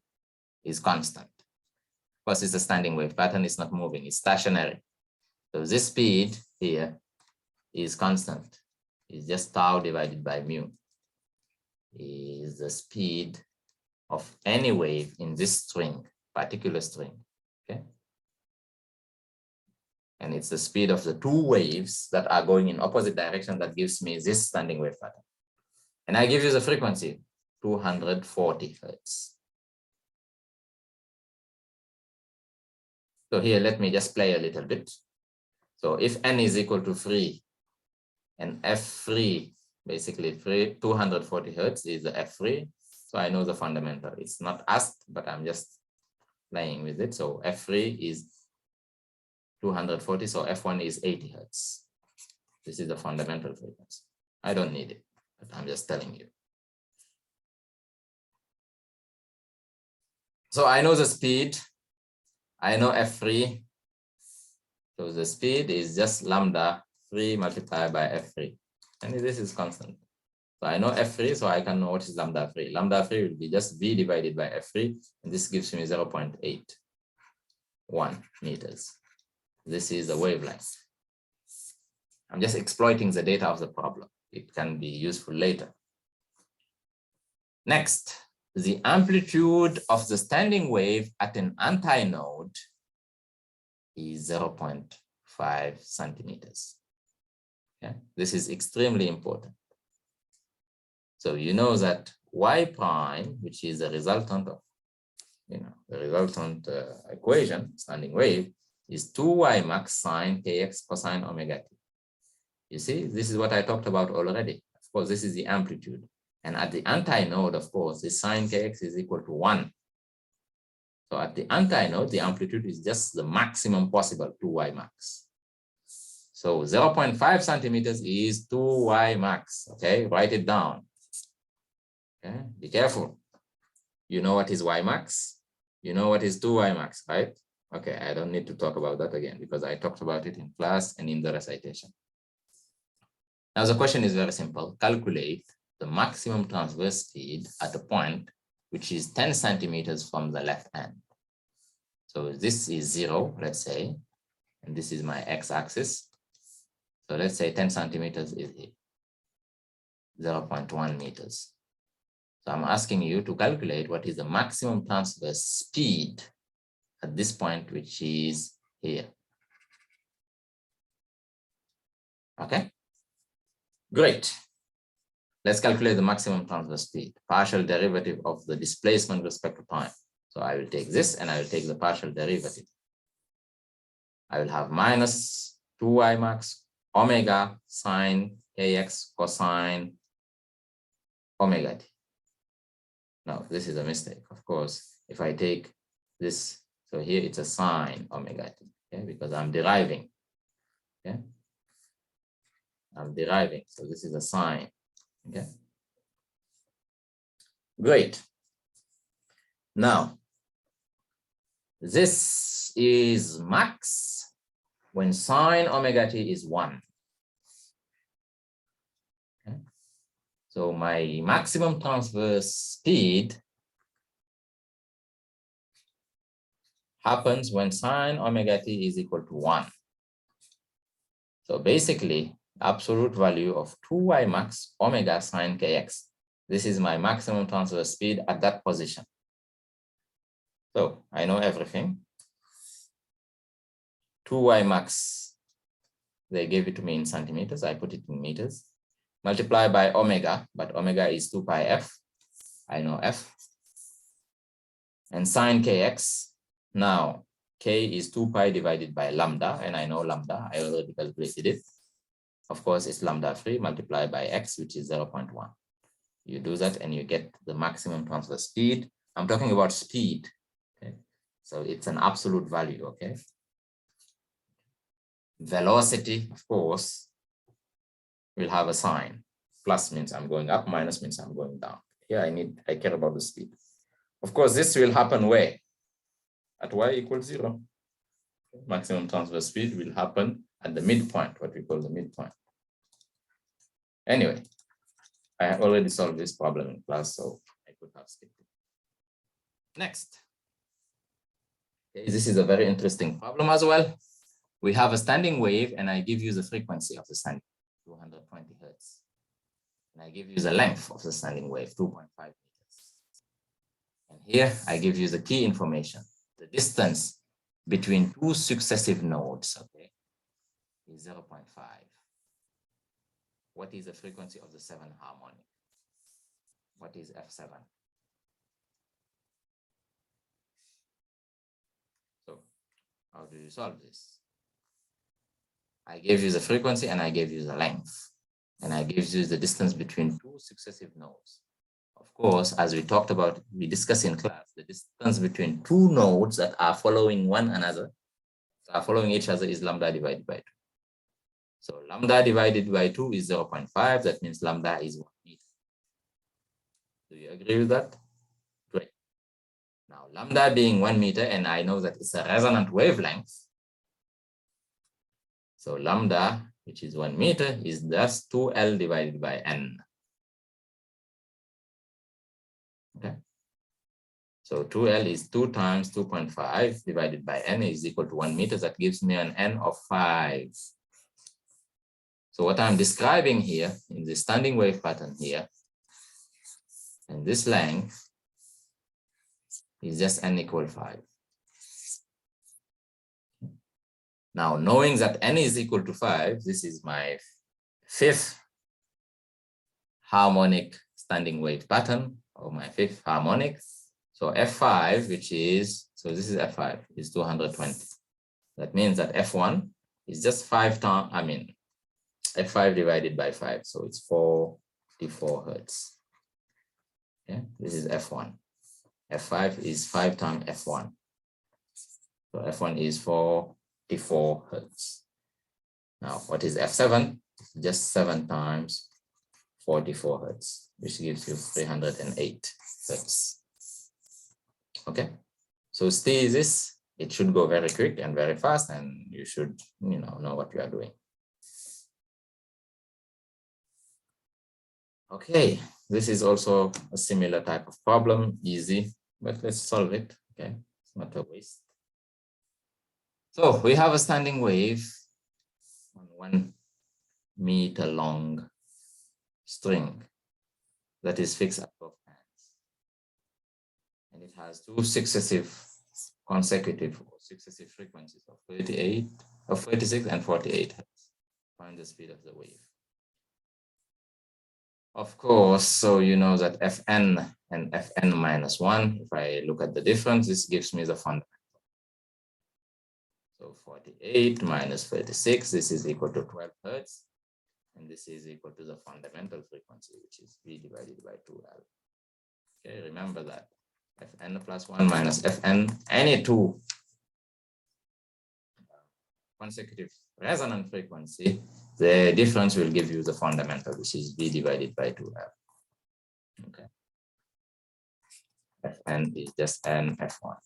is constant. Of course, it's a standing wave pattern, it's not moving, it's stationary. So this speed here is constant. It's just tau divided by mu. Is the speed of any wave in this string, particular string, okay? And it's the speed of the two waves that are going in opposite direction that gives me this standing wave pattern. And I give you the frequency, 240 Hertz. So here, let me just play a little bit. So if n is equal to 3 and f3, basically 240 Hertz is the f3. So I know the fundamental. It's not asked, but I'm just playing with it. So f3 is 240, so f1 is 80 Hertz. This is the fundamental frequency. I don't need it, but I'm just telling you. So I know the speed. I know f3. So the speed is just lambda 3 multiplied by f3. And this is constant. So I know f3, so I can know what is lambda 3. Lambda 3 will be just v divided by f3, and this gives me 0.81 meters. This is the wavelength. I'm just exploiting the data of the problem. It can be useful later. Next, the amplitude of the standing wave at an antinode is 0.5 centimeters. Okay? This is extremely important. So you know that y prime, which is a resultant of, the resultant equation, standing wave, is 2y max sine kx cosine omega t. You see, this is what I talked about already. Of course, this is the amplitude. And at the antinode, of course, the sine kx is equal to 1. So at the antinode, the amplitude is just the maximum possible, 2y max. So 0.5 centimeters is 2y max. Okay, write it down. Okay, be careful. You know what is y max? You know what is 2y max, right? Okay, I don't need to talk about that again because I talked about it in class and in the recitation. Now the question is very simple. Calculate the maximum transverse speed at a point which is 10 centimeters from the left end. So this is 0, let's say, and this is my x-axis. So let's say 10 centimeters is here, 0.1 meters. So I'm asking you to calculate what is the maximum transverse speed at this point, which is here. Okay, great. Let's calculate the maximum transverse speed, partial derivative of the displacement with respect to time. So I will take this and I will take the partial derivative. I will have minus 2y max omega sine kx cosine omega t. Now, this is a mistake. Of course, if I take this, so here it's a sine omega t, okay, because I'm deriving. Okay, I'm deriving. So this is a sine. Okay, great. Now, this is max when sine omega t is 1. Okay. So my maximum transverse speed happens when sine omega t is equal to 1. So basically, absolute value of 2y max omega sine kx. This is my maximum transverse speed at that position. So I know everything. 2y max, they gave it to me in centimeters. I put it in meters. Multiply by omega, but omega is 2 pi f. I know f. And sine kx, now k is 2 pi divided by lambda, and I know lambda. I already calculated it. Of course, it's lambda 3 multiplied by x, which is 0.1. You do that and you get the maximum transverse speed. I'm talking about speed. Okay, so it's an absolute value. Okay, velocity, of course, will have a sign. Plus means I'm going up, minus means I'm going down. Here I care about the speed. Of course, this will happen where? At y equals 0. Maximum transverse speed will happen at the midpoint, what we call the midpoint. Anyway, I have already solved this problem in class, so I could have skipped it. Next. Okay, this is a very interesting problem as well. We have a standing wave, and I give you the frequency of the standing, 220 Hertz. And I give you the length of the standing wave, 2.5 meters. here I give you the key information. The distance between two successive nodes, okay, is 0.5. What is the frequency of the 7th harmonic? What is F7? So how do you solve this? I gave you the frequency and I gave you the length, and I gave you the distance between two successive nodes. Of course, as we talked about, we discussed in class, the distance between two nodes that are following one another, following each other, is lambda divided by 2. So lambda divided by 2 is 0.5. That means lambda is 1 meter. Do you agree with that? Great. Now, lambda being 1 meter, and I know that it's a resonant wavelength. So lambda, which is 1 meter, is thus 2L divided by N. Okay. So 2L is 2 times 2.5 divided by N is equal to 1 meter. That gives me an N of 5. So what I'm describing here in the standing wave pattern here, and this length is just N equal 5. Now, knowing that N is equal to 5, this is my 5th harmonic standing wave pattern, or my 5th harmonic. So F5, which is, so this is F5, is 220. That means that F1 is just 5 times, F5 divided by 5. So it's 44 hertz. Okay, this is F1. F5 is 5 times F1. So F1 is 44 hertz. Now, what is F7? Just 7 times 44 hertz, which gives you 308 hertz. Okay, so see this, it should go very quick and very fast, and you should, know what you are doing. Okay, this is also a similar type of problem, easy, but let's solve it. Okay, it's not a waste. So we have a standing wave on 1 meter long string that is fixed at both ends, and it has two consecutive frequencies of 36 and 48 hertz. Find the speed of the wave. Of course, so you know that Fn and Fn minus 1, if I look at the difference, this gives me the fundamental. So 48 minus 36, this is equal to 12 hertz. And this is equal to the fundamental frequency, which is V divided by 2L. Okay, remember that. Fn plus 1 minus Fn, any two consecutive resonant frequency, the difference will give you the fundamental, which is V divided by 2L. Okay. Fn is just N F1.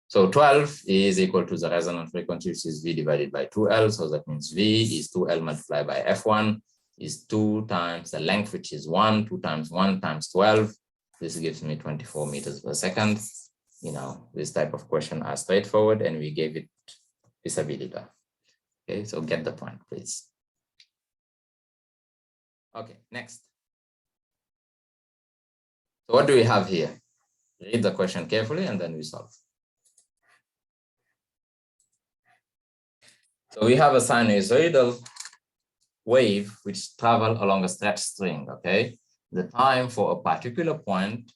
So 12 is equal to the resonant frequency, which is V divided by 2L. So that means V is 2L multiplied by F1 is 2 times the length, which is 1, 2 times 1 times 12. This gives me 24 meters per second. This type of question are straightforward, and we gave it disability. Okay, so get the point, please. Okay, next. So what do we have here? Read the question carefully and then we solve. So we have a sinusoidal wave which travel along a stretched string, okay? The time for a particular point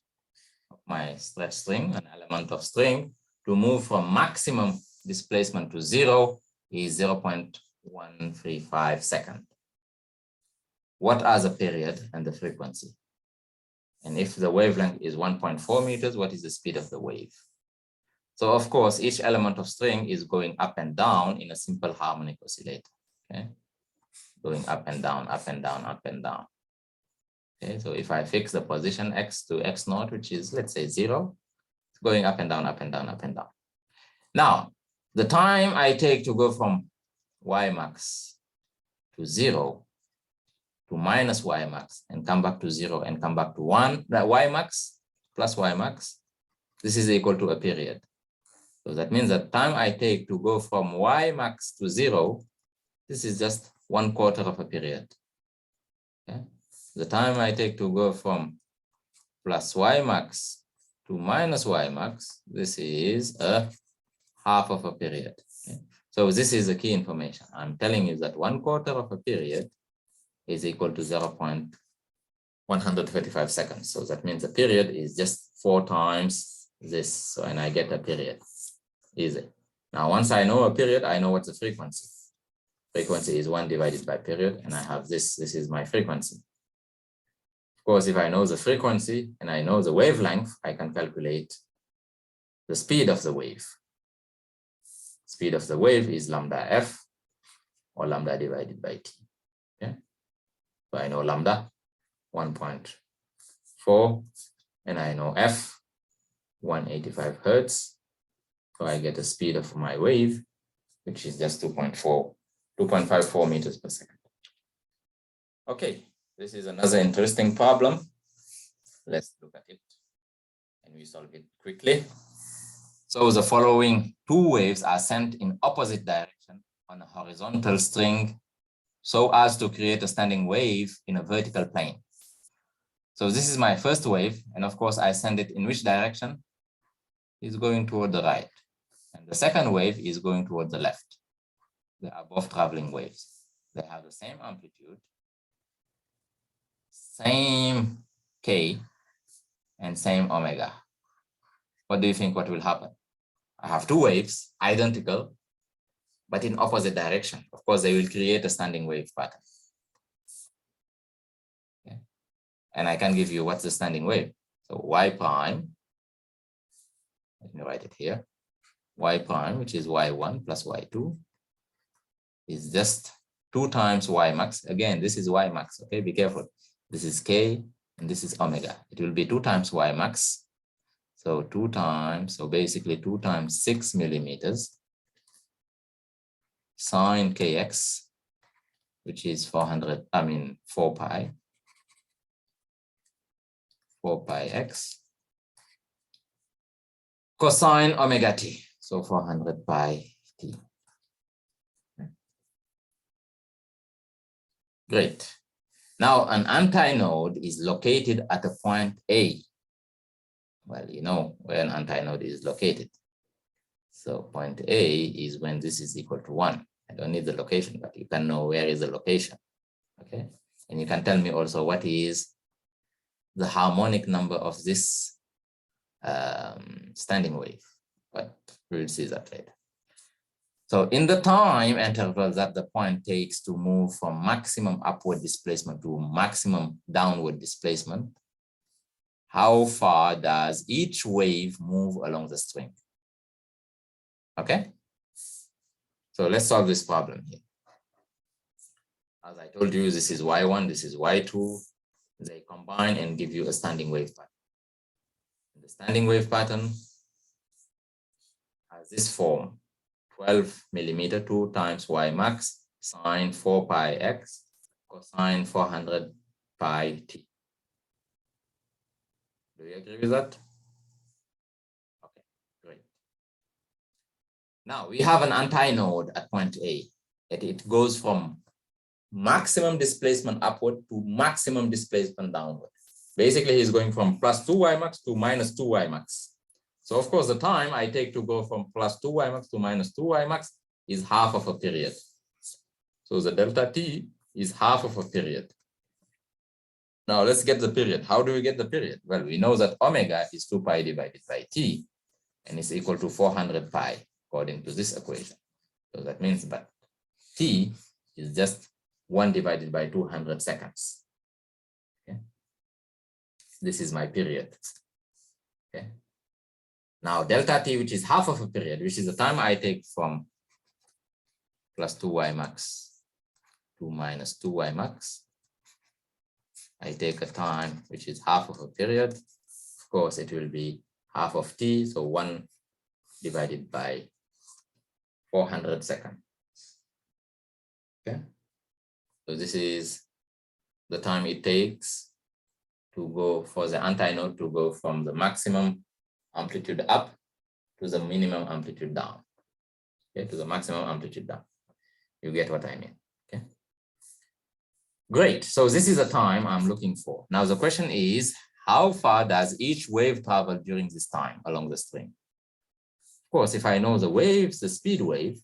of my stretched string, an element of string, to move from maximum displacement to 0 is 0.135 seconds. What are the period and the frequency? And if the wavelength is 1.4 meters, what is the speed of the wave? So of course, each element of string is going up and down in a simple harmonic oscillator, okay? Going up and down, up and down, up and down. Okay, so if I fix the position X to X naught, which is, let's say 0, it's going up and down, up and down, up and down. Now, the time I take to go from Y max to 0 to minus Y max and come back to 0 and come back to 1, that Y max plus Y max, this is equal to a period. So that means that time I take to go from Y max to 0, this is just 1/4 of a period. Okay? The time I take to go from plus y max to minus y max, this is a half of a period. Okay? So this is the key information. I'm telling you that 1/4 of a period is equal to 0.135 seconds. So that means the period is just 4 times this. So, and I get a period. Easy. Now, once I know a period, I know what's the frequency. Frequency is 1 divided by period, and I have this. This is my frequency. Of course, if I know the frequency and I know the wavelength, I can calculate the speed of the wave. Speed of the wave is lambda f, or lambda divided by t. Okay? So I know lambda 1.4, and I know f 185 hertz. So I get the speed of my wave, which is just 2.54 meters per second. Okay, this is another interesting problem. Let's look at it and we solve it quickly. So the following 2 waves are sent in opposite direction on a horizontal string so as to create a standing wave in a vertical plane. So this is my first wave, and of course I send it in which direction? It's going toward the right. And the second wave is going toward the left. They are both traveling waves. They have the same amplitude, same K, and same omega. What do you think what will happen? I have 2 waves, identical, but in opposite direction. Of course, they will create a standing wave pattern. Okay. And I can give you what's the standing wave. So y prime, let me write it here. Y prime, which is y1 plus y2, is just 2 times y max. Again, this is y max. Okay, be careful. This is K and this is omega. It will be 2 times y max. So 2 times, so basically 2 times 6 millimeters sine kx, which is 4 pi x cosine omega t. So 400 pi t. Great. Now an antinode is located at a point A. Well, you know where an antinode is located. So point A is when this is equal to 1. I don't need the location, but you can know where is the location. Okay. And you can tell me also what is the harmonic number of this standing wave. But we'll see that later. So in the time interval that the point takes to move from maximum upward displacement to maximum downward displacement, how far does each wave move along the string? Okay, so let's solve this problem here. As I told you, this is y1, this is y2. They combine and give you a standing wave pattern. The standing wave pattern has this form: 12 millimeter, 2 times y max sine 4 pi x cosine 400 pi t. Do you agree with that? Okay, great. Now we have an antinode at point A, and it goes from maximum displacement upward to maximum displacement downward. Basically, he's going from plus 2y max to minus 2y max. So of course, the time I take to go from plus 2y max to minus 2y max is half of a period. So the delta t is half of a period. Now let's get the period. How do we get the period? Well, we know that omega is 2 pi divided by t, and it's equal to 400 pi according to this equation. So that means that t is just 1 divided by 200 seconds. Okay. This is my period. Okay. Now delta t, which is half of a period, which is the time I take from plus 2y max to minus 2y max. I take a time which is half of a period. Of course, it will be half of t, so 1 divided by 400 seconds. Okay. So this is the time it takes to go for the antinode to go from the maximum amplitude up to the minimum amplitude down. Okay, to the maximum amplitude down. You get what I mean. Okay. Great. So this is the time I'm looking for. Now the question is, how far does each wave travel during this time along the string? Of course, if I know the waves, the speed wave,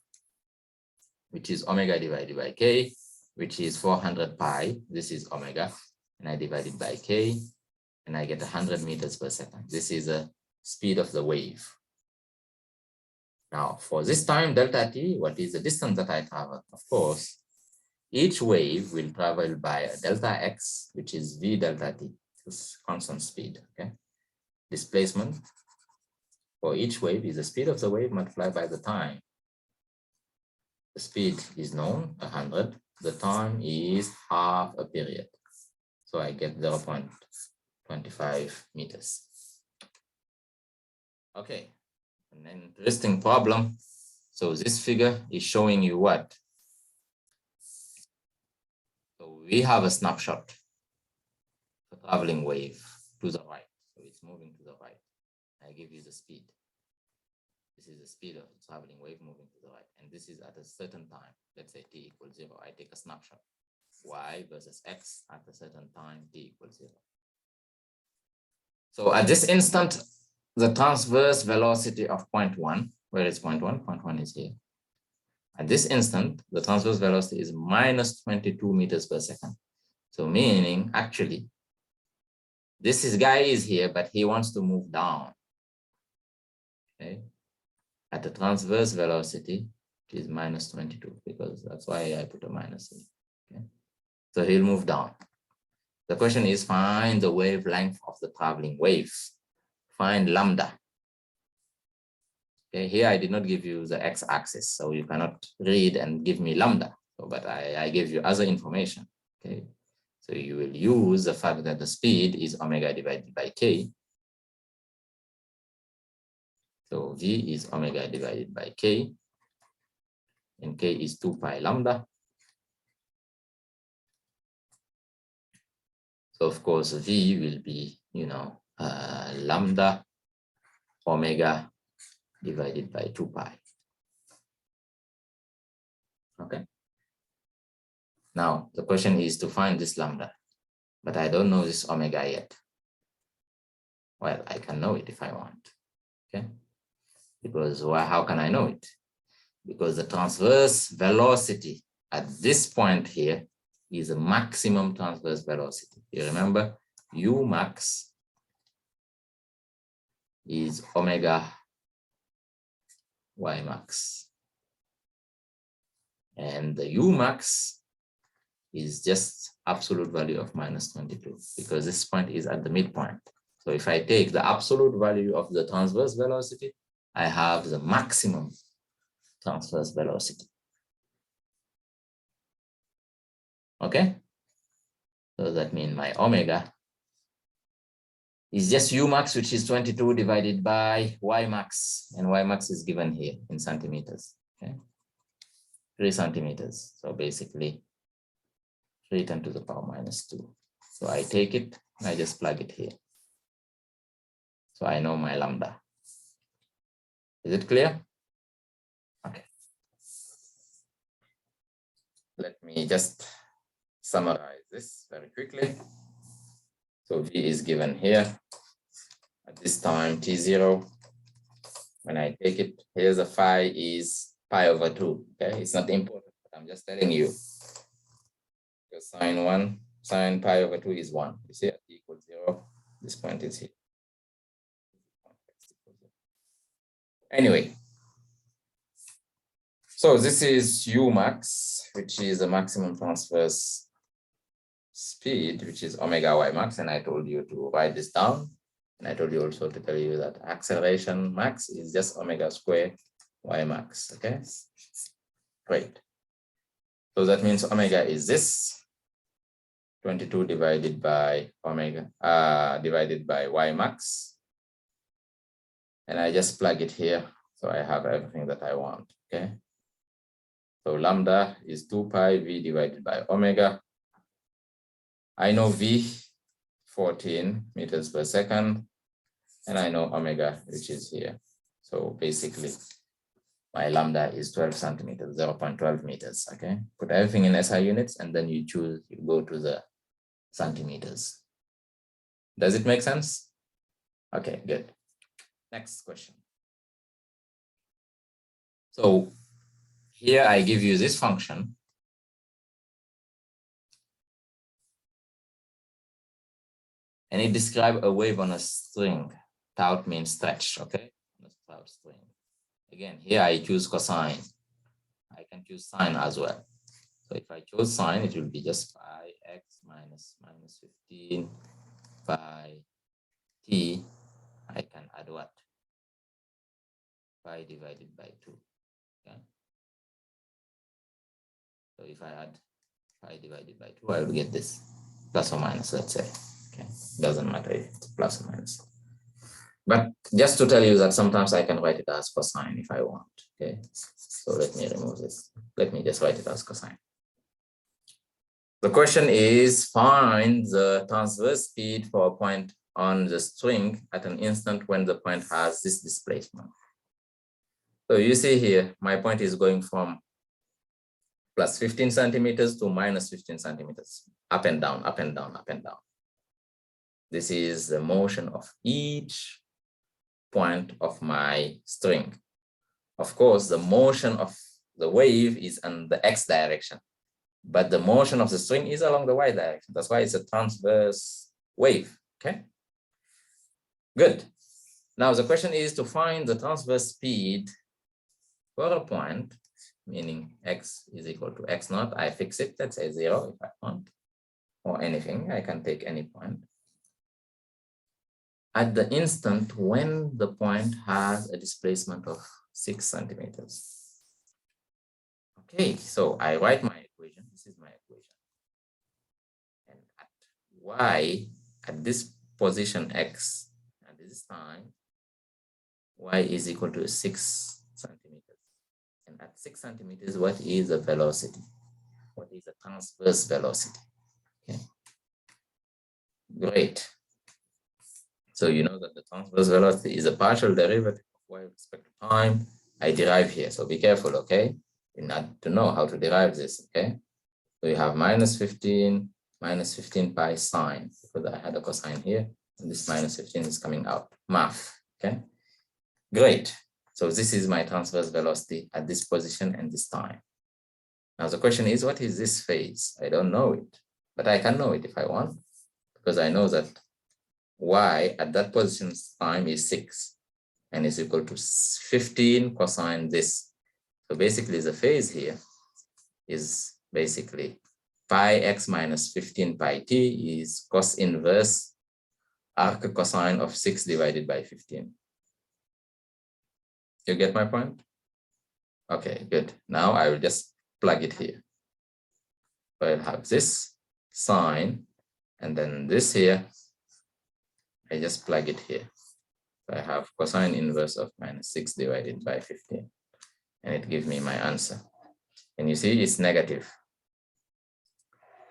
which is omega divided by k, which is 400 pi, this is omega, and I divide it by k, and I get 100 meters per second. This is the speed of the wave. Now, for this time, delta t, what is the distance that I travel? Of course, each wave will travel by a delta x, which is v delta t, this constant speed, okay? Displacement for each wave is the speed of the wave multiplied by the time. The speed is known, 100. The time is half a period. So I get 0.25 meters. Okay, an interesting problem. So this figure is showing you what? So we have a snapshot, a traveling wave to the right. So it's moving to the right. I give you the speed. This is the speed of the traveling wave moving to the right. And this is at a certain time. Let's say t equals 0. I take a snapshot. Y versus x at a certain time, t equals 0. So at this instant, the transverse velocity of point 1, where is point 1? Point 1 is here. At this instant, the transverse velocity is minus 22 meters per second. So meaning, actually, this guy is here, but he wants to move down. Okay. At the transverse velocity, which is minus 22, because that's why I put a minus here. Okay. So he'll move down. The question is, find the wavelength of the traveling wave. Find lambda. Okay, here I did not give you the x-axis, so you cannot read and give me lambda. So, but I gave you other information. Okay, so you will use the fact that the speed is omega divided by k. So v is omega divided by k, and k is 2 pi lambda. So of course, v will be, lambda omega divided by 2 pi. Okay. Now, the question is to find this lambda, but I don't know this omega yet. Well, I can know it if I want, okay? Because how can I know it? Because the transverse velocity at this point here is a maximum transverse velocity. You remember, U max is omega Y max. And the U max is just absolute value of minus 22, because this point is at the midpoint. So if I take the absolute value of the transverse velocity, I have the maximum transverse velocity. Okay? So that means my omega is just U max, which is 22 divided by Y max. And Y max is given here in centimeters. Okay? 3 centimeters. So basically 3 10 to the power minus 2. So I take it, I just plug it here. So I know my lambda. Is it clear? Okay. Let me just summarize this very quickly. So V is given here. At this time, T0, when I take it, here's a phi is pi over 2. Okay, it's not important, but I'm just telling you. Because sine pi over 2 is 1. You see, at T equals 0, this point is here. Anyway, so this is U max, which is the maximum transverse speed, which is omega Y max. And I told you to write this down. And I told you also to tell you that acceleration max is just omega square Y max. Okay, great. So that means omega is this 22 divided by omega divided by Y max. And I just plug it here. So I have everything that I want. Okay. So lambda is 2 pi V divided by omega. I know V 14 meters per second. And I know omega, which is here. So basically, my lambda is 12 centimeters, 0.12 meters. Okay. Put everything in SI units and then you go to the centimeters. Does it make sense? Okay, good. Next question. So here I give you this function. And it describes a wave on a string. Tau means stretch, okay? On a tau string. Again, here I choose cosine. I can choose sine as well. So if I choose sine, it will be just pi x minus 15 pi t. I can add what? Pi divided by 2. Okay? So if I add pi divided by 2, I will get this plus or minus, let's say. Okay, doesn't matter if it's plus or minus. But just to tell you that sometimes I can write it as cosine if I want. Okay, so let me remove this. Let me just write it as cosine. The question is, find the transverse speed for a point on the string at an instant when the point has this displacement. So you see here, my point is going from plus 15 centimeters to minus 15 centimeters, up and down, up and down, up and down. This is the motion of each point of my string. Of course, the motion of the wave is in the x direction, but the motion of the string is along the y direction. That's why it's a transverse wave, okay? Good. Now the question is to find the transverse speed for a point, meaning x is equal to x naught. I fix it, let's say 0 if I want, or anything, I can take any point. At the instant when the point has a displacement of 6 centimeters. Okay, so I write my equation. This is my equation. And at y, at this position x, at this time, y is equal to 6 centimeters. And at 6 centimeters, what is the velocity? What is the transverse velocity? Okay, great. So you know that the transverse velocity is a partial derivative of y with respect to time. I derive here, so be careful, okay? You need to know how to derive this, okay? So you have minus 15 pi sine, because I had a cosine here, and this minus 15 is coming out. Math, okay? Great. So this is my transverse velocity at this position and this time. Now the question is, what is this phase? I don't know it, but I can know it if I want, because I know that y at that position time is 6 and is equal to 15 cosine this. So basically the phase here is basically pi x minus 15 pi t is cos inverse arc cosine of 6 divided by 15. You get my point? Okay, good. Now I will just plug it here. So I'll have this sine and then this here. I just plug it here. So I have cosine inverse of minus 6 divided by 15. And it gives me my answer. And you see it's negative.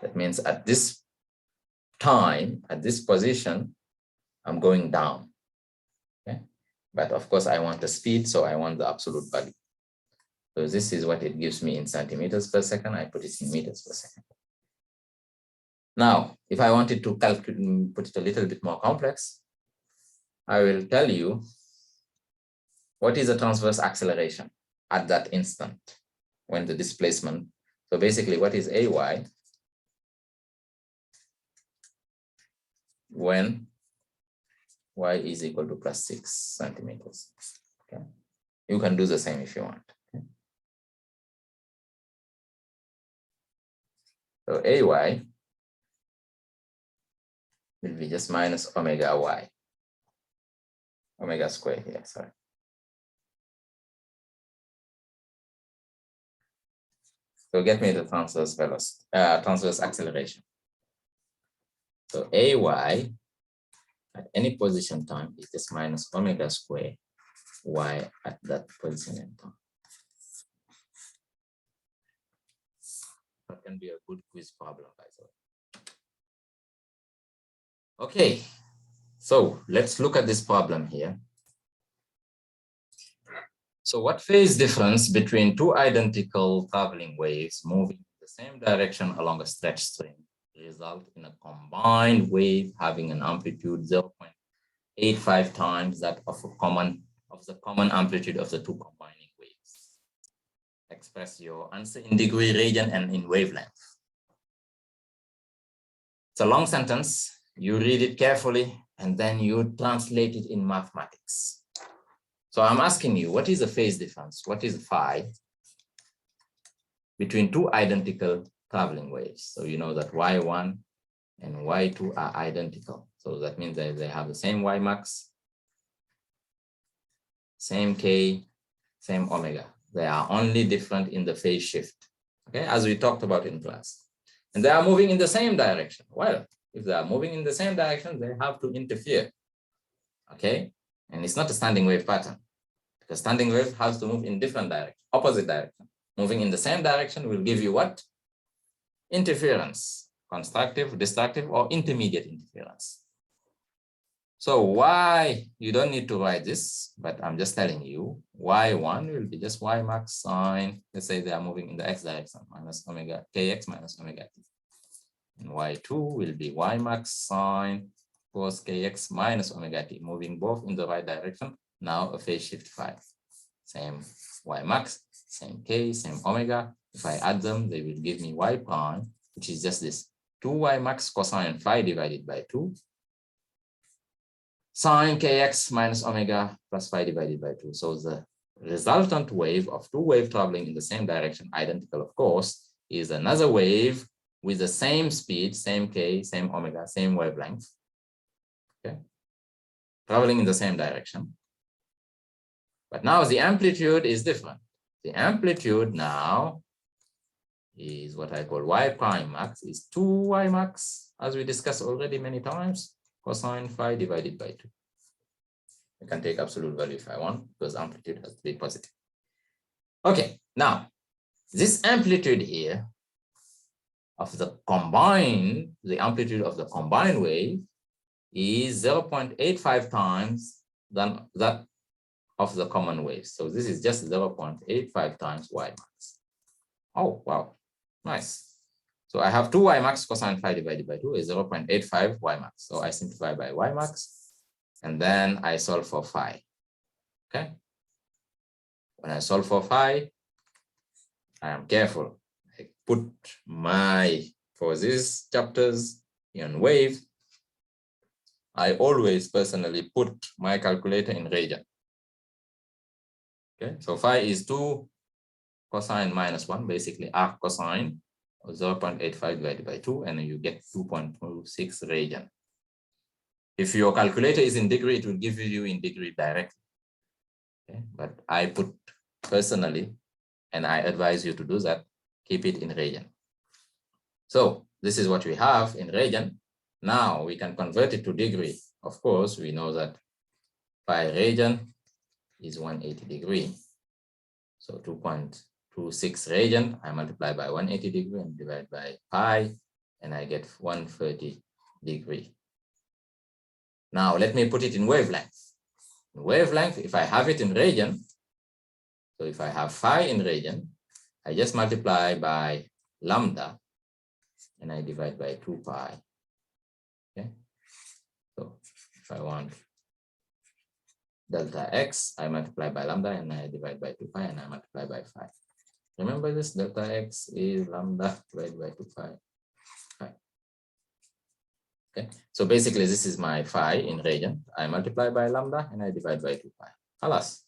That means at this time, at this position, I'm going down. Okay? But of course, I want the speed, so I want the absolute value. So this is what it gives me in centimeters per second. I put it in meters per second. Now, if I wanted to calculate, put it a little bit more complex, I will tell you what is the transverse acceleration at that instant when the displacement. So basically, what is AY when y is equal to plus 6 centimeters? Okay, you can do the same if you want. Okay? So AY will be just minus omega y, omega square here, sorry. So get me the transverse velocity, transverse acceleration. So AY at any position time is just minus omega square y at that position in time. That can be a good quiz problem, by the way. Okay, so let's look at this problem here. So what phase difference between two identical traveling waves moving in the same direction along a stretched string result in a combined wave having an amplitude 0.85 times that of the common amplitude of the two combining waves. Express your answer in degree, radian, and in wavelength. It's a long sentence. You read it carefully, and then you translate it in mathematics. So I'm asking you, what is the phase difference? What is phi between two identical traveling waves? So you know that y1 and y2 are identical. So that means that they have the same y max, same k, same omega. They are only different in the phase shift, okay, as we talked about in class. And they are moving in the same direction. Well, if they are moving in the same direction, they have to interfere, okay? And it's not a standing wave pattern, because standing wave has to move in different direction, opposite direction. Moving in the same direction will give you what? Interference, constructive, destructive, or intermediate interference. So why, you don't need to write this, but I'm just telling you, y1 will be just y max sine, let's say they are moving in the x direction, minus omega, kx minus omega t. And y2 will be y max sine cos kx minus omega t, moving both in the right direction. Now a phase shift phi. Same y max, same k, same omega. If I add them, they will give me y prime, which is just this, 2y max cosine phi divided by 2 sine kx minus omega plus phi divided by 2. So the resultant wave of two waves traveling in the same direction, identical of course, is another wave with the same speed, same k, same omega, same wavelength, okay, traveling in the same direction. But now the amplitude is different. The amplitude now is what I call y prime max, is 2y max, as we discussed already many times, cosine phi divided by 2. I can take absolute value if I want, because amplitude has to be positive. Okay, now this amplitude here of the combined, the amplitude of the combined wave is 0.85 times than that of the common wave. So this is just 0.85 times y max. Oh, wow, nice. So I have 2y max cosine phi divided by 2 is 0.85 y max. So I simplify by y max, and then I solve for phi, okay? When I solve for phi, I am careful. I put for these chapters in wave, I always personally put my calculator in radian. Okay, so phi is 2 cosine minus 1, basically arc cosine, 0.85 divided by 2, and you get 2.26 radian. If your calculator is in degree, it will give you in degree directly. Okay, but I put personally, and I advise you to do that, keep it in radian. So this is what we have in radian. Now we can convert it to degree. Of course, we know that pi radian is 180 degree. So 2.26 radian, I multiply by 180 degree and divide by pi, and I get 130 degree. Now let me put it in wavelength. In wavelength, if I have it in radian, so if I have phi in radian, I just multiply by lambda, and I divide by 2 pi. Okay, so if I want delta x, I multiply by lambda and I divide by 2 pi and I multiply by phi. Remember this, delta x is lambda divided by 2 pi. Okay, so basically this is my phi in radian. I multiply by lambda and I divide by 2 pi. Alas.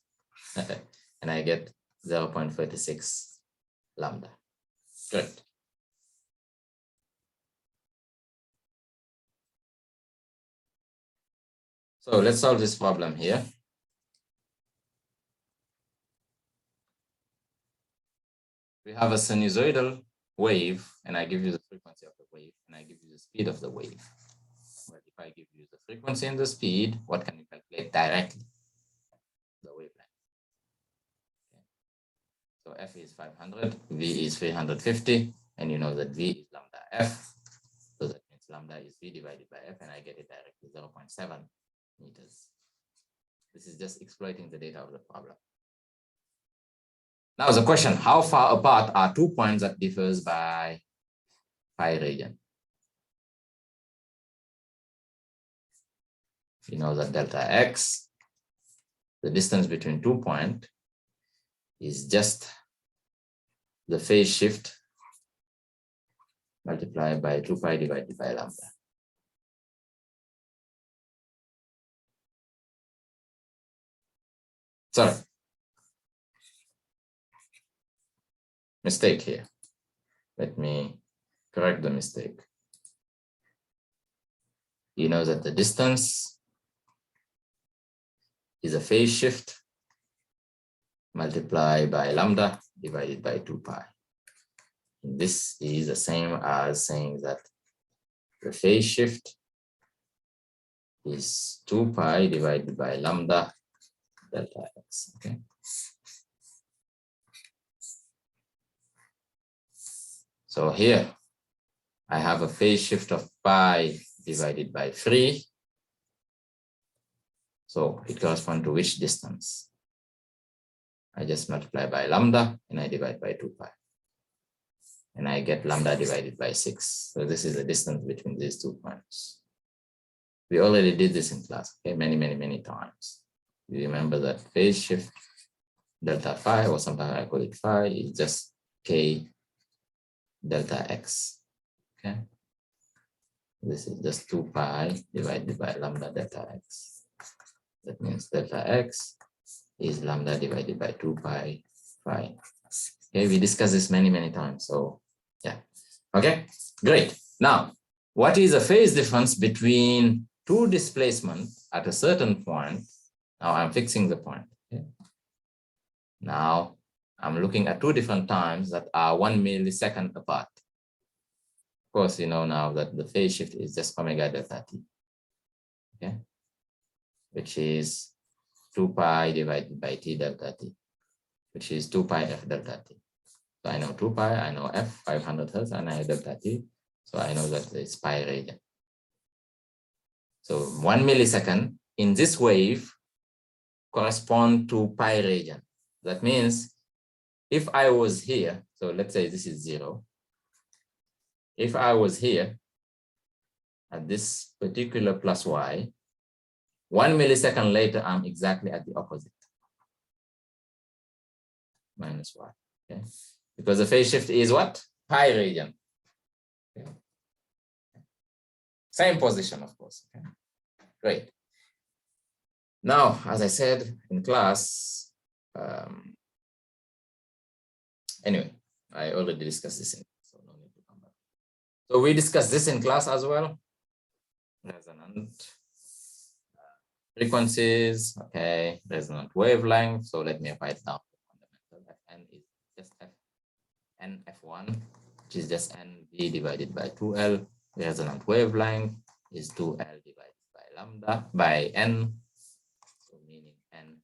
And I get 0.36 lambda. Great. So let's solve this problem here. We have a sinusoidal wave, and I give you the frequency of the wave, and I give you the speed of the wave. But if I give you the frequency and the speed, what can you calculate directly? The wavelength. Okay. So F is 500, V is 350, and you know that V is lambda F. So that means lambda is V divided by F, and I get it directly 0.7 meters. This is just exploiting the data of the problem. Now the question, how far apart are 2 points that differs by pi radian? you know that delta x, the distance between 2 points, is just the phase shift multiplied by 2 pi divided by lambda. Sorry, mistake here. Let me correct the mistake. You know that the distance is a phase shift multiplied by lambda divided by 2 pi. And this is the same as saying that the phase shift is 2 pi divided by lambda delta x. Okay. So here I have a phase shift of pi divided by 3. So it corresponds to which distance? I just multiply by lambda and I divide by 2 pi. And I get lambda divided by 6. So this is the distance between these 2 points. We already did this in class, okay, many times. You remember that phase shift delta phi, or sometimes I call it phi, is just k delta x. Okay. This is just 2 pi divided by lambda delta x. That means delta x is lambda divided by 2 pi phi. Okay, we discussed this many times. So yeah. Okay, great. Now, what is the phase difference between two displacements at a certain point? Now I'm fixing the point. Okay. Now I'm looking at two different times that are 1 millisecond apart. Of course, you know now that the phase shift is just omega delta t. Okay, which is 2 pi divided by t delta t, which is 2 pi f delta t. So I know 2 pi, I know f, 500 hertz, and I know delta t. So I know that it's pi radian. So 1 millisecond in this wave correspond to pi radian. That means if I was here, so let's say this is 0. If I was here at this particular plus y, 1 millisecond later, I'm exactly at the opposite, minus y. Okay, because the phase shift is what? Pi radian. Okay. Same position, of course. Okay. Great. Now, as I said in class, anyway, I already discussed this, so no need to come back. So we discussed this in class as well. Resonant frequencies, okay, resonant wavelength. So let me write down the fundamental. Fn is just Nf1, which is just Nv divided by 2L. Resonant wavelength is 2L divided by lambda by N. So meaning N,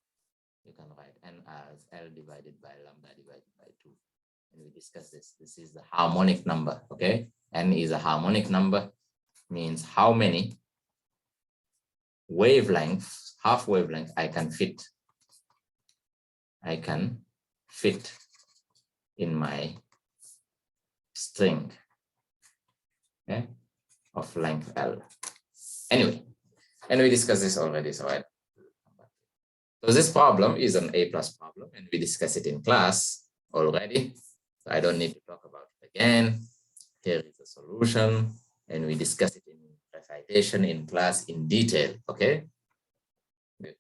you can write N as L divided by lambda divided by 2. And we discussed this. This is the harmonic number, okay? N is a harmonic number, means how many wavelengths, half wavelength I can fit in my string, okay, of length L. Anyway, and we discussed this already, so this problem is an A+ problem, and we discussed it in class already, so I don't need to talk about it again. Here is the solution, and we discussed it in recitation in class in detail, okay? Good.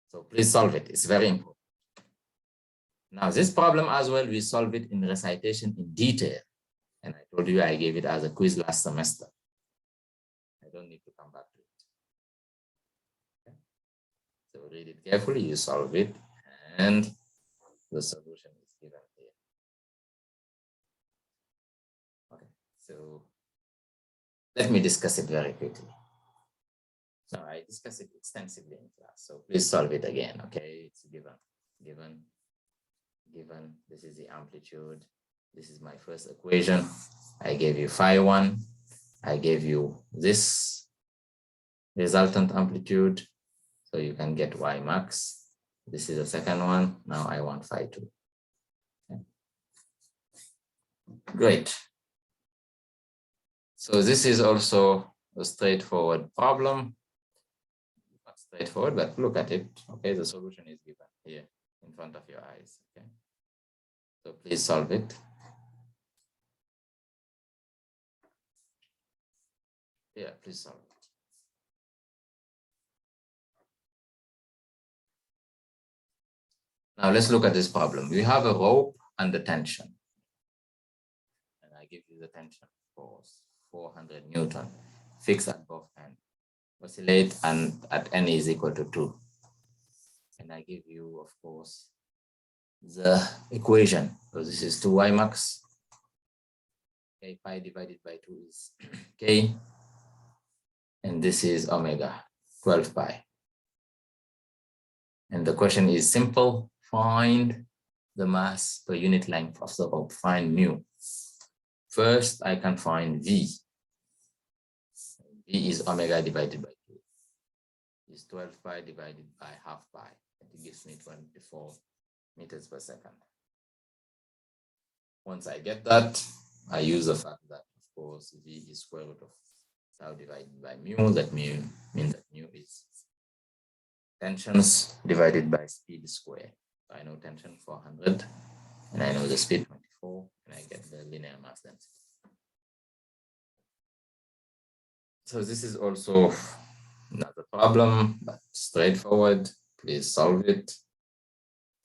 So please solve it, it's very important. Now this problem as well, we solve it in recitation in detail. And I told you I gave it as a quiz last semester. I don't need to come back to it. Okay. So read it carefully, you solve it, and the solution is given here. Okay, so let me discuss it very quickly. So I discussed it extensively in class, so please solve it again, okay? It's given. This is the amplitude. This is my first equation. I gave you phi1. I gave you this resultant amplitude, so you can get y max. This is the second one. Now I want phi2. Okay. Great. So this is also a straightforward problem. Not straightforward, but look at it. Okay, the solution is given here in front of your eyes. Okay, so please solve it. Yeah, please solve it. Now let's look at this problem. We have a rope under tension. And I give you the tension force, 400 Newton, fixed at both ends. Oscillate and at n is equal to 2. And I give you, of course, the equation. So this is 2y max. Okay, pi divided by 2 is k. And this is omega, 12 pi. And the question is simple. Find the mass per unit length of the rope. Find mu. First, I can find V. V is omega divided by 2. It's 12 pi divided by half pi. It gives me 24 meters per second. Once I get that, I use the fact that, of course, V is square root of tau divided by mu. That means that mu is tensions divided by speed square. So I know tension 400, and I know the speed 24, and I get the linear mass density. So this is also not a problem, but straightforward. Please solve it.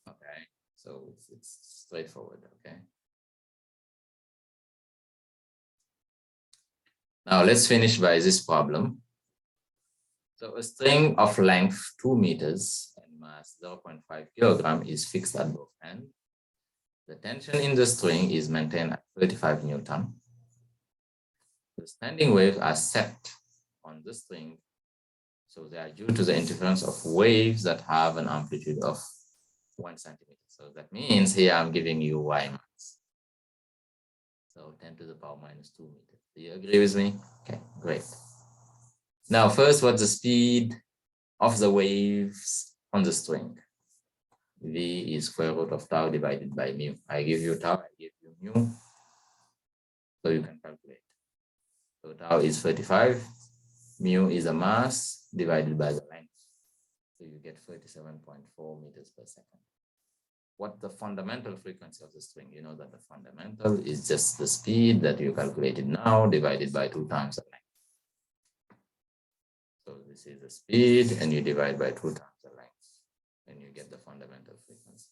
Okay, so it's straightforward. Okay. Now let's finish by this problem. So a string of length 2 meters and mass 0.5 kilogram is fixed at both ends. The tension in the string is maintained at 35 Newton. The standing waves are set on the string, so they are due to the interference of waves that have an amplitude of 1 centimeter. So that means here I'm giving you y max. So 10 to the power minus 2 meters. Do you agree with me? Okay, great. Now, first, what's the speed of the waves on the string? V is square root of tau divided by mu. I give you tau, I give you mu. So you can calculate. So tau is 35. Mu is a mass divided by the length. So you get 37.4 meters per second. What's the fundamental frequency of the string? You know that the fundamental is just the speed that you calculated now divided by 2 times the length. So this is the speed, and you divide by 2 times the length, and you get the fundamental frequency.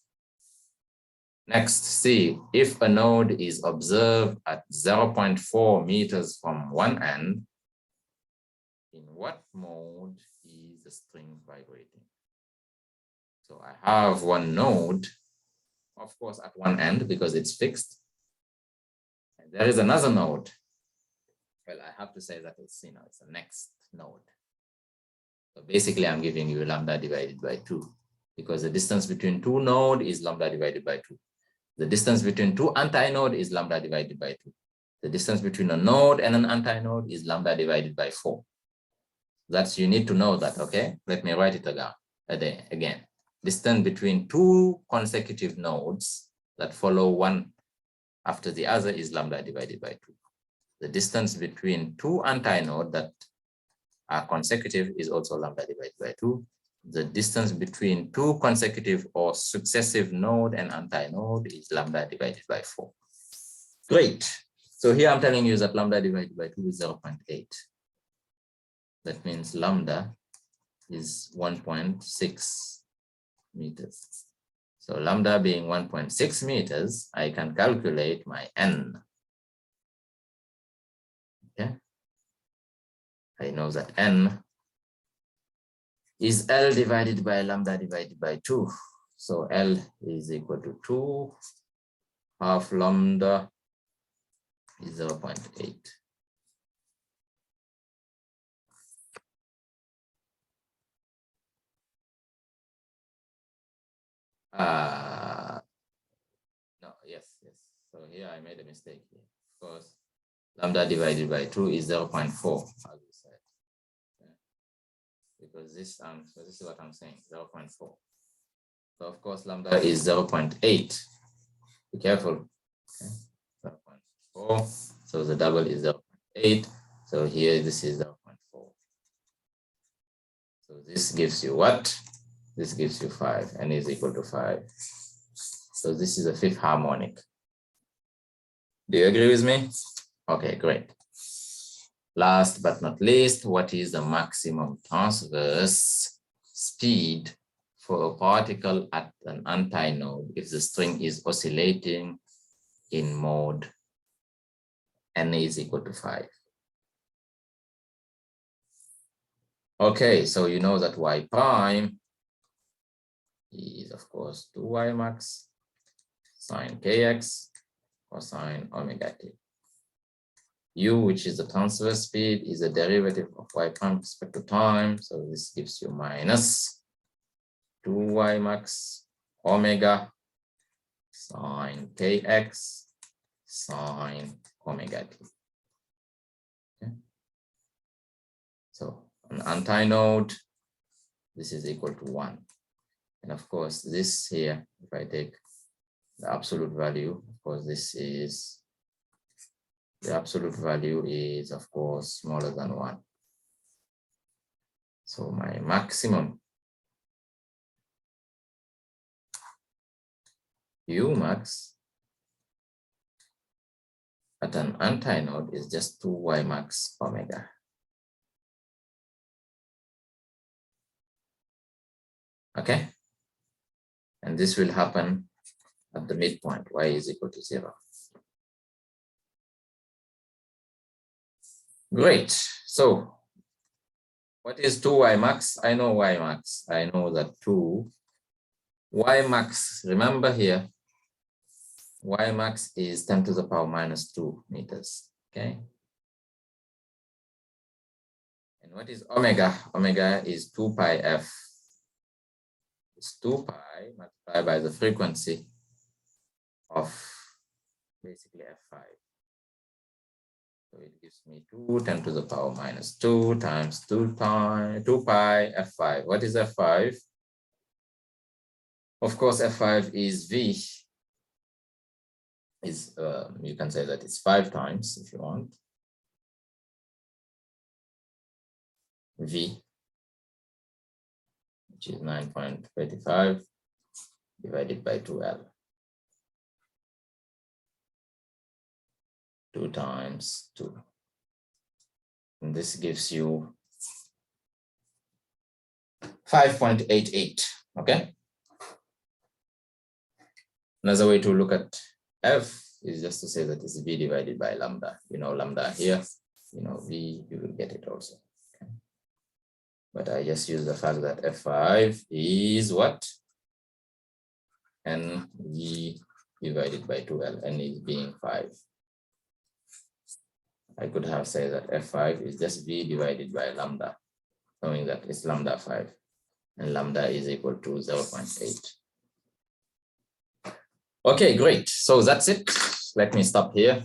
Next, see, if a node is observed at 0.4 meters from one end, in what mode is the string vibrating? So I have one node, of course, at one end because it's fixed. And there is another node. Well, I have to say that it's, it's the next node. So basically, I'm giving you lambda divided by 2 because the distance between 2 nodes is lambda divided by 2. The distance between 2 antinode is lambda divided by 2. The distance between a node and an antinode is lambda divided by 4. You need to know that, okay? Let me write it again. Distance between 2 consecutive nodes that follow one after the other is lambda divided by 2. The distance between 2 antinodes that are consecutive is also lambda divided by 2. The distance between 2 consecutive or successive node and antinode is lambda divided by 4. Great. So here I'm telling you that lambda divided by 2 is 0.8. That means lambda is 1.6 meters. So lambda being 1.6 meters, I can calculate my n. Okay. I know that n is L divided by lambda divided by 2. So L is equal to 2. Half lambda is 0.8. No, yes. So here I made a mistake here. Of course, lambda divided by 2 is 0.4, as we said. Okay. Because this, so this is what I'm saying, 0.4. So of course, lambda is 0.8. Be careful. Okay. 0.4. So the double is 0.8. So here this is 0.4. So this gives you what? This gives you 5, n is equal to 5. So this is a fifth harmonic. Do you agree with me? Okay, great. Last but not least, what is the maximum transverse speed for a particle at an antinode if the string is oscillating in mode n is equal to 5? Okay, so you know that y prime is, of course, 2y max sine kx cosine omega t. U, which is the transverse speed, is a derivative of y prime with respect to time. So this gives you minus 2y max omega sine kx sine omega t. Okay. So an antinode, this is equal to 1. And of course, this here, if I take the absolute value, of course, this is, the absolute value is, of course, smaller than 1. So my maximum U max at an antinode is just 2y max omega. Okay? And this will happen at the midpoint, y is equal to 0. Great. So what is 2y max? I know y max. I know that 2 y max, remember here, y max is 10 to the power minus 2 meters. Okay. And what is omega? Omega is 2 pi f. It's 2 pi multiplied by the frequency of basically f5. So it gives me 2 10 to the power minus 2 times 2 pi f5. What is f5? Of course, f5 is v. Is you can say that it's 5 times if you want. V, which is 9.35 divided by 2L. 2 times 2. And this gives you 5.88. Okay. Another way to look at F is just to say that it's V divided by lambda. You know lambda here, you know V, you will get it also. Okay. But I just use the fact that F5 is what? NV divided by 2L, N is being 5. I could have said that F5 is just V divided by lambda, knowing that it's lambda 5, and lambda is equal to 0.8. Okay, great. So that's it. Let me stop here.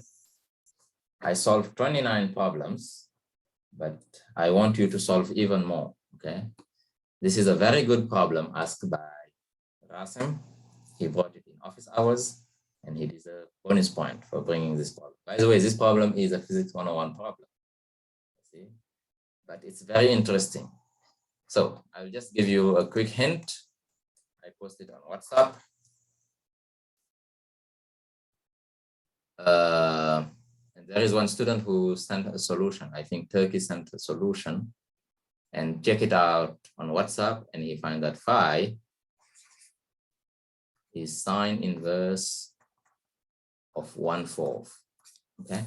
I solved 29 problems, but I want you to solve even more, okay? This is a very good problem asked by Rasim. He brought it in office hours, and he deserves a bonus point for bringing this problem. By the way, this problem is a Physics 101 problem, see? But it's very interesting. So I'll just give you a quick hint. I posted on WhatsApp. And there is one student who sent a solution. I think Turkey sent a solution, and check it out on WhatsApp, and he found that phi is sine inverse of 1/4. Okay.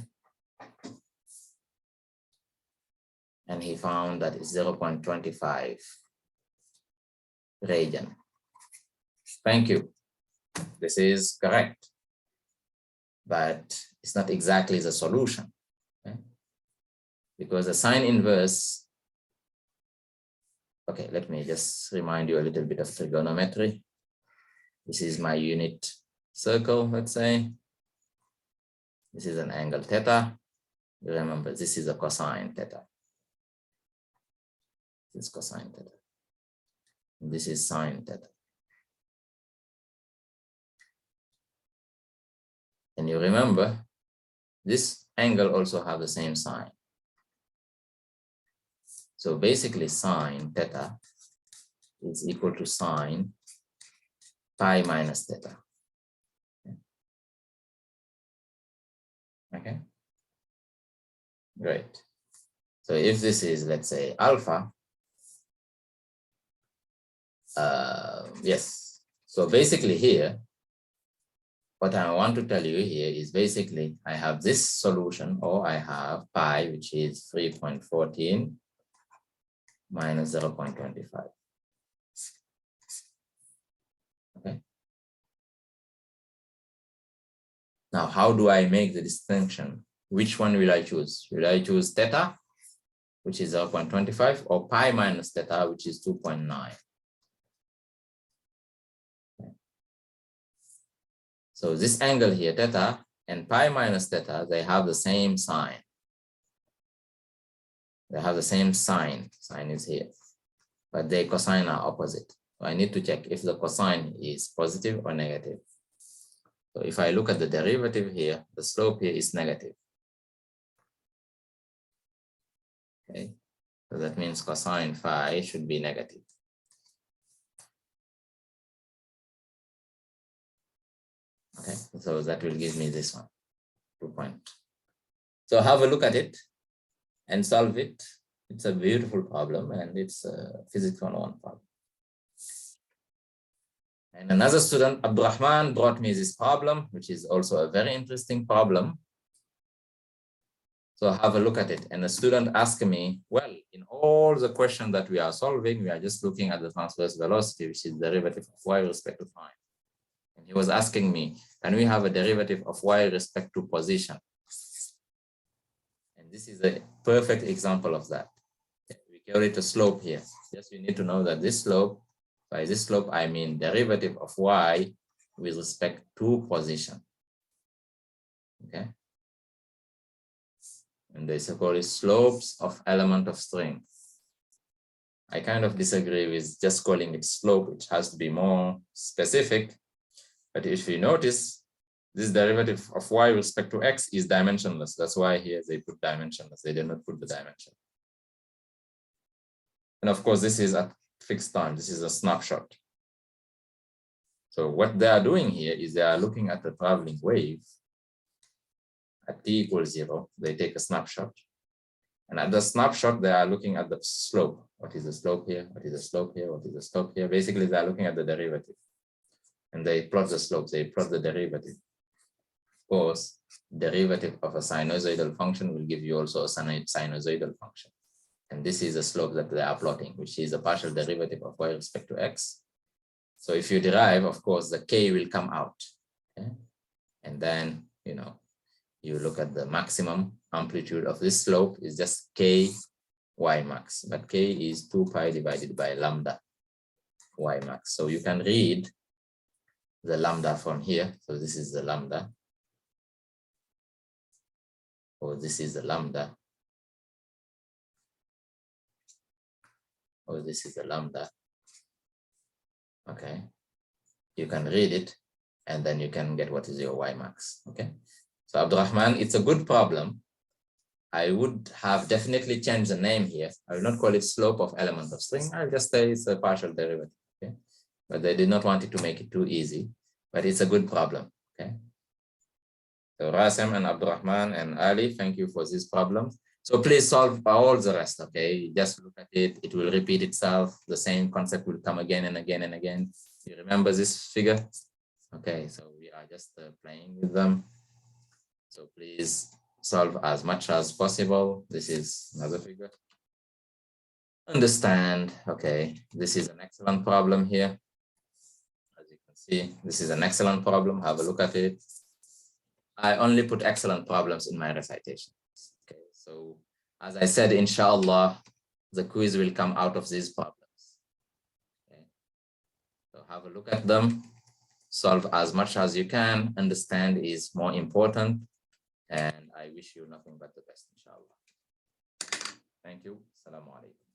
And he found that it's 0.25 radian. Thank you. This is correct, but it's not exactly the solution, okay? Because the sine inverse, okay, let me just remind you a little bit of trigonometry. This is my unit circle, let's say. This is an angle theta. You remember, this is a cosine theta. This is cosine theta. And this is sine theta. And you remember, this angle also have the same sign. So basically sine theta is equal to sine pi minus theta. Okay, great. So if this is, let's say, alpha, yes. So basically here, what I want to tell you here is basically I have this solution, or I have pi, which is 3.14 minus 0.25. Okay. Now, how do I make the distinction? Which one will I choose? Will I choose theta, which is 0.25, or pi minus theta, which is 2.9? So this angle here, theta, and pi minus theta, they have the same sign. They have the same sign. Sign is here, but their cosine are opposite. So I need to check if the cosine is positive or negative. So if I look at the derivative here, the slope here is negative. Okay, so that means cosine phi should be negative. Okay, so that will give me this one, 2 point. So have a look at it and solve it. It's a beautiful problem, and it's a physics 101 problem. And another student, Abdurrahman, brought me this problem, which is also a very interesting problem. So have a look at it. And the student asked me, well, in all the questions that we are solving, we are just looking at the transverse velocity, which is derivative of y with respect to time. And he was asking me, can we have a derivative of y with respect to position? And this is a perfect example of that. We call it a slope here. Just you need to know that this slope, by this slope, I mean derivative of y with respect to position. Okay. And they call it slopes of element of string. I kind of disagree with just calling it slope. It has to be more specific. But if you notice, this derivative of y with respect to x is dimensionless. That's why here they put dimensionless. They did not put the dimension. And of course, this is at fixed time. This is a snapshot. So what they are doing here is they are looking at the traveling wave at t equals 0. They take a snapshot. And at the snapshot, they are looking at the slope. What is the slope here? What is the slope here? What is the slope here? Basically, they are looking at the derivative. And they plot the slopes. They plot the derivative. Of course, derivative of a sinusoidal function will give you also a sinusoidal function. And this is a slope that they are plotting, which is a partial derivative of y with respect to x. So if you derive, of course, the k will come out. Okay? And then, you look at the maximum amplitude of this slope is just k y max, but k is 2 pi divided by lambda y max. So you can read the lambda from here. So this is the lambda, or this is the lambda, or this is the lambda. Okay, you can read it, and then you can get what is your y max. Okay, so Abdurrahman, it's a good problem. I would have definitely changed the name here. I will not call it slope of element of string. I'll just say it's a partial derivative. Okay, but they did not want it to make it too easy, but it's a good problem. Okay, so Rasem and Abdurrahman and Ali, thank you for this problem. So please solve all the rest. Okay, just look at it. It will repeat itself. The same concept will come again and again and again. You remember this figure? Okay, so we are just playing with them. So please solve as much as possible. This is another figure. Understand. Okay, this is an excellent problem here. As you can see, this is an excellent problem. Have a look at it. I only put excellent problems in my recitation. Okay, so as I said, inshallah, the quiz will come out of these problems. Okay, so have a look at them. Solve as much as you can. Understand is more important. And I wish you nothing but the best, inshallah. Thank you. Assalamu alaikum.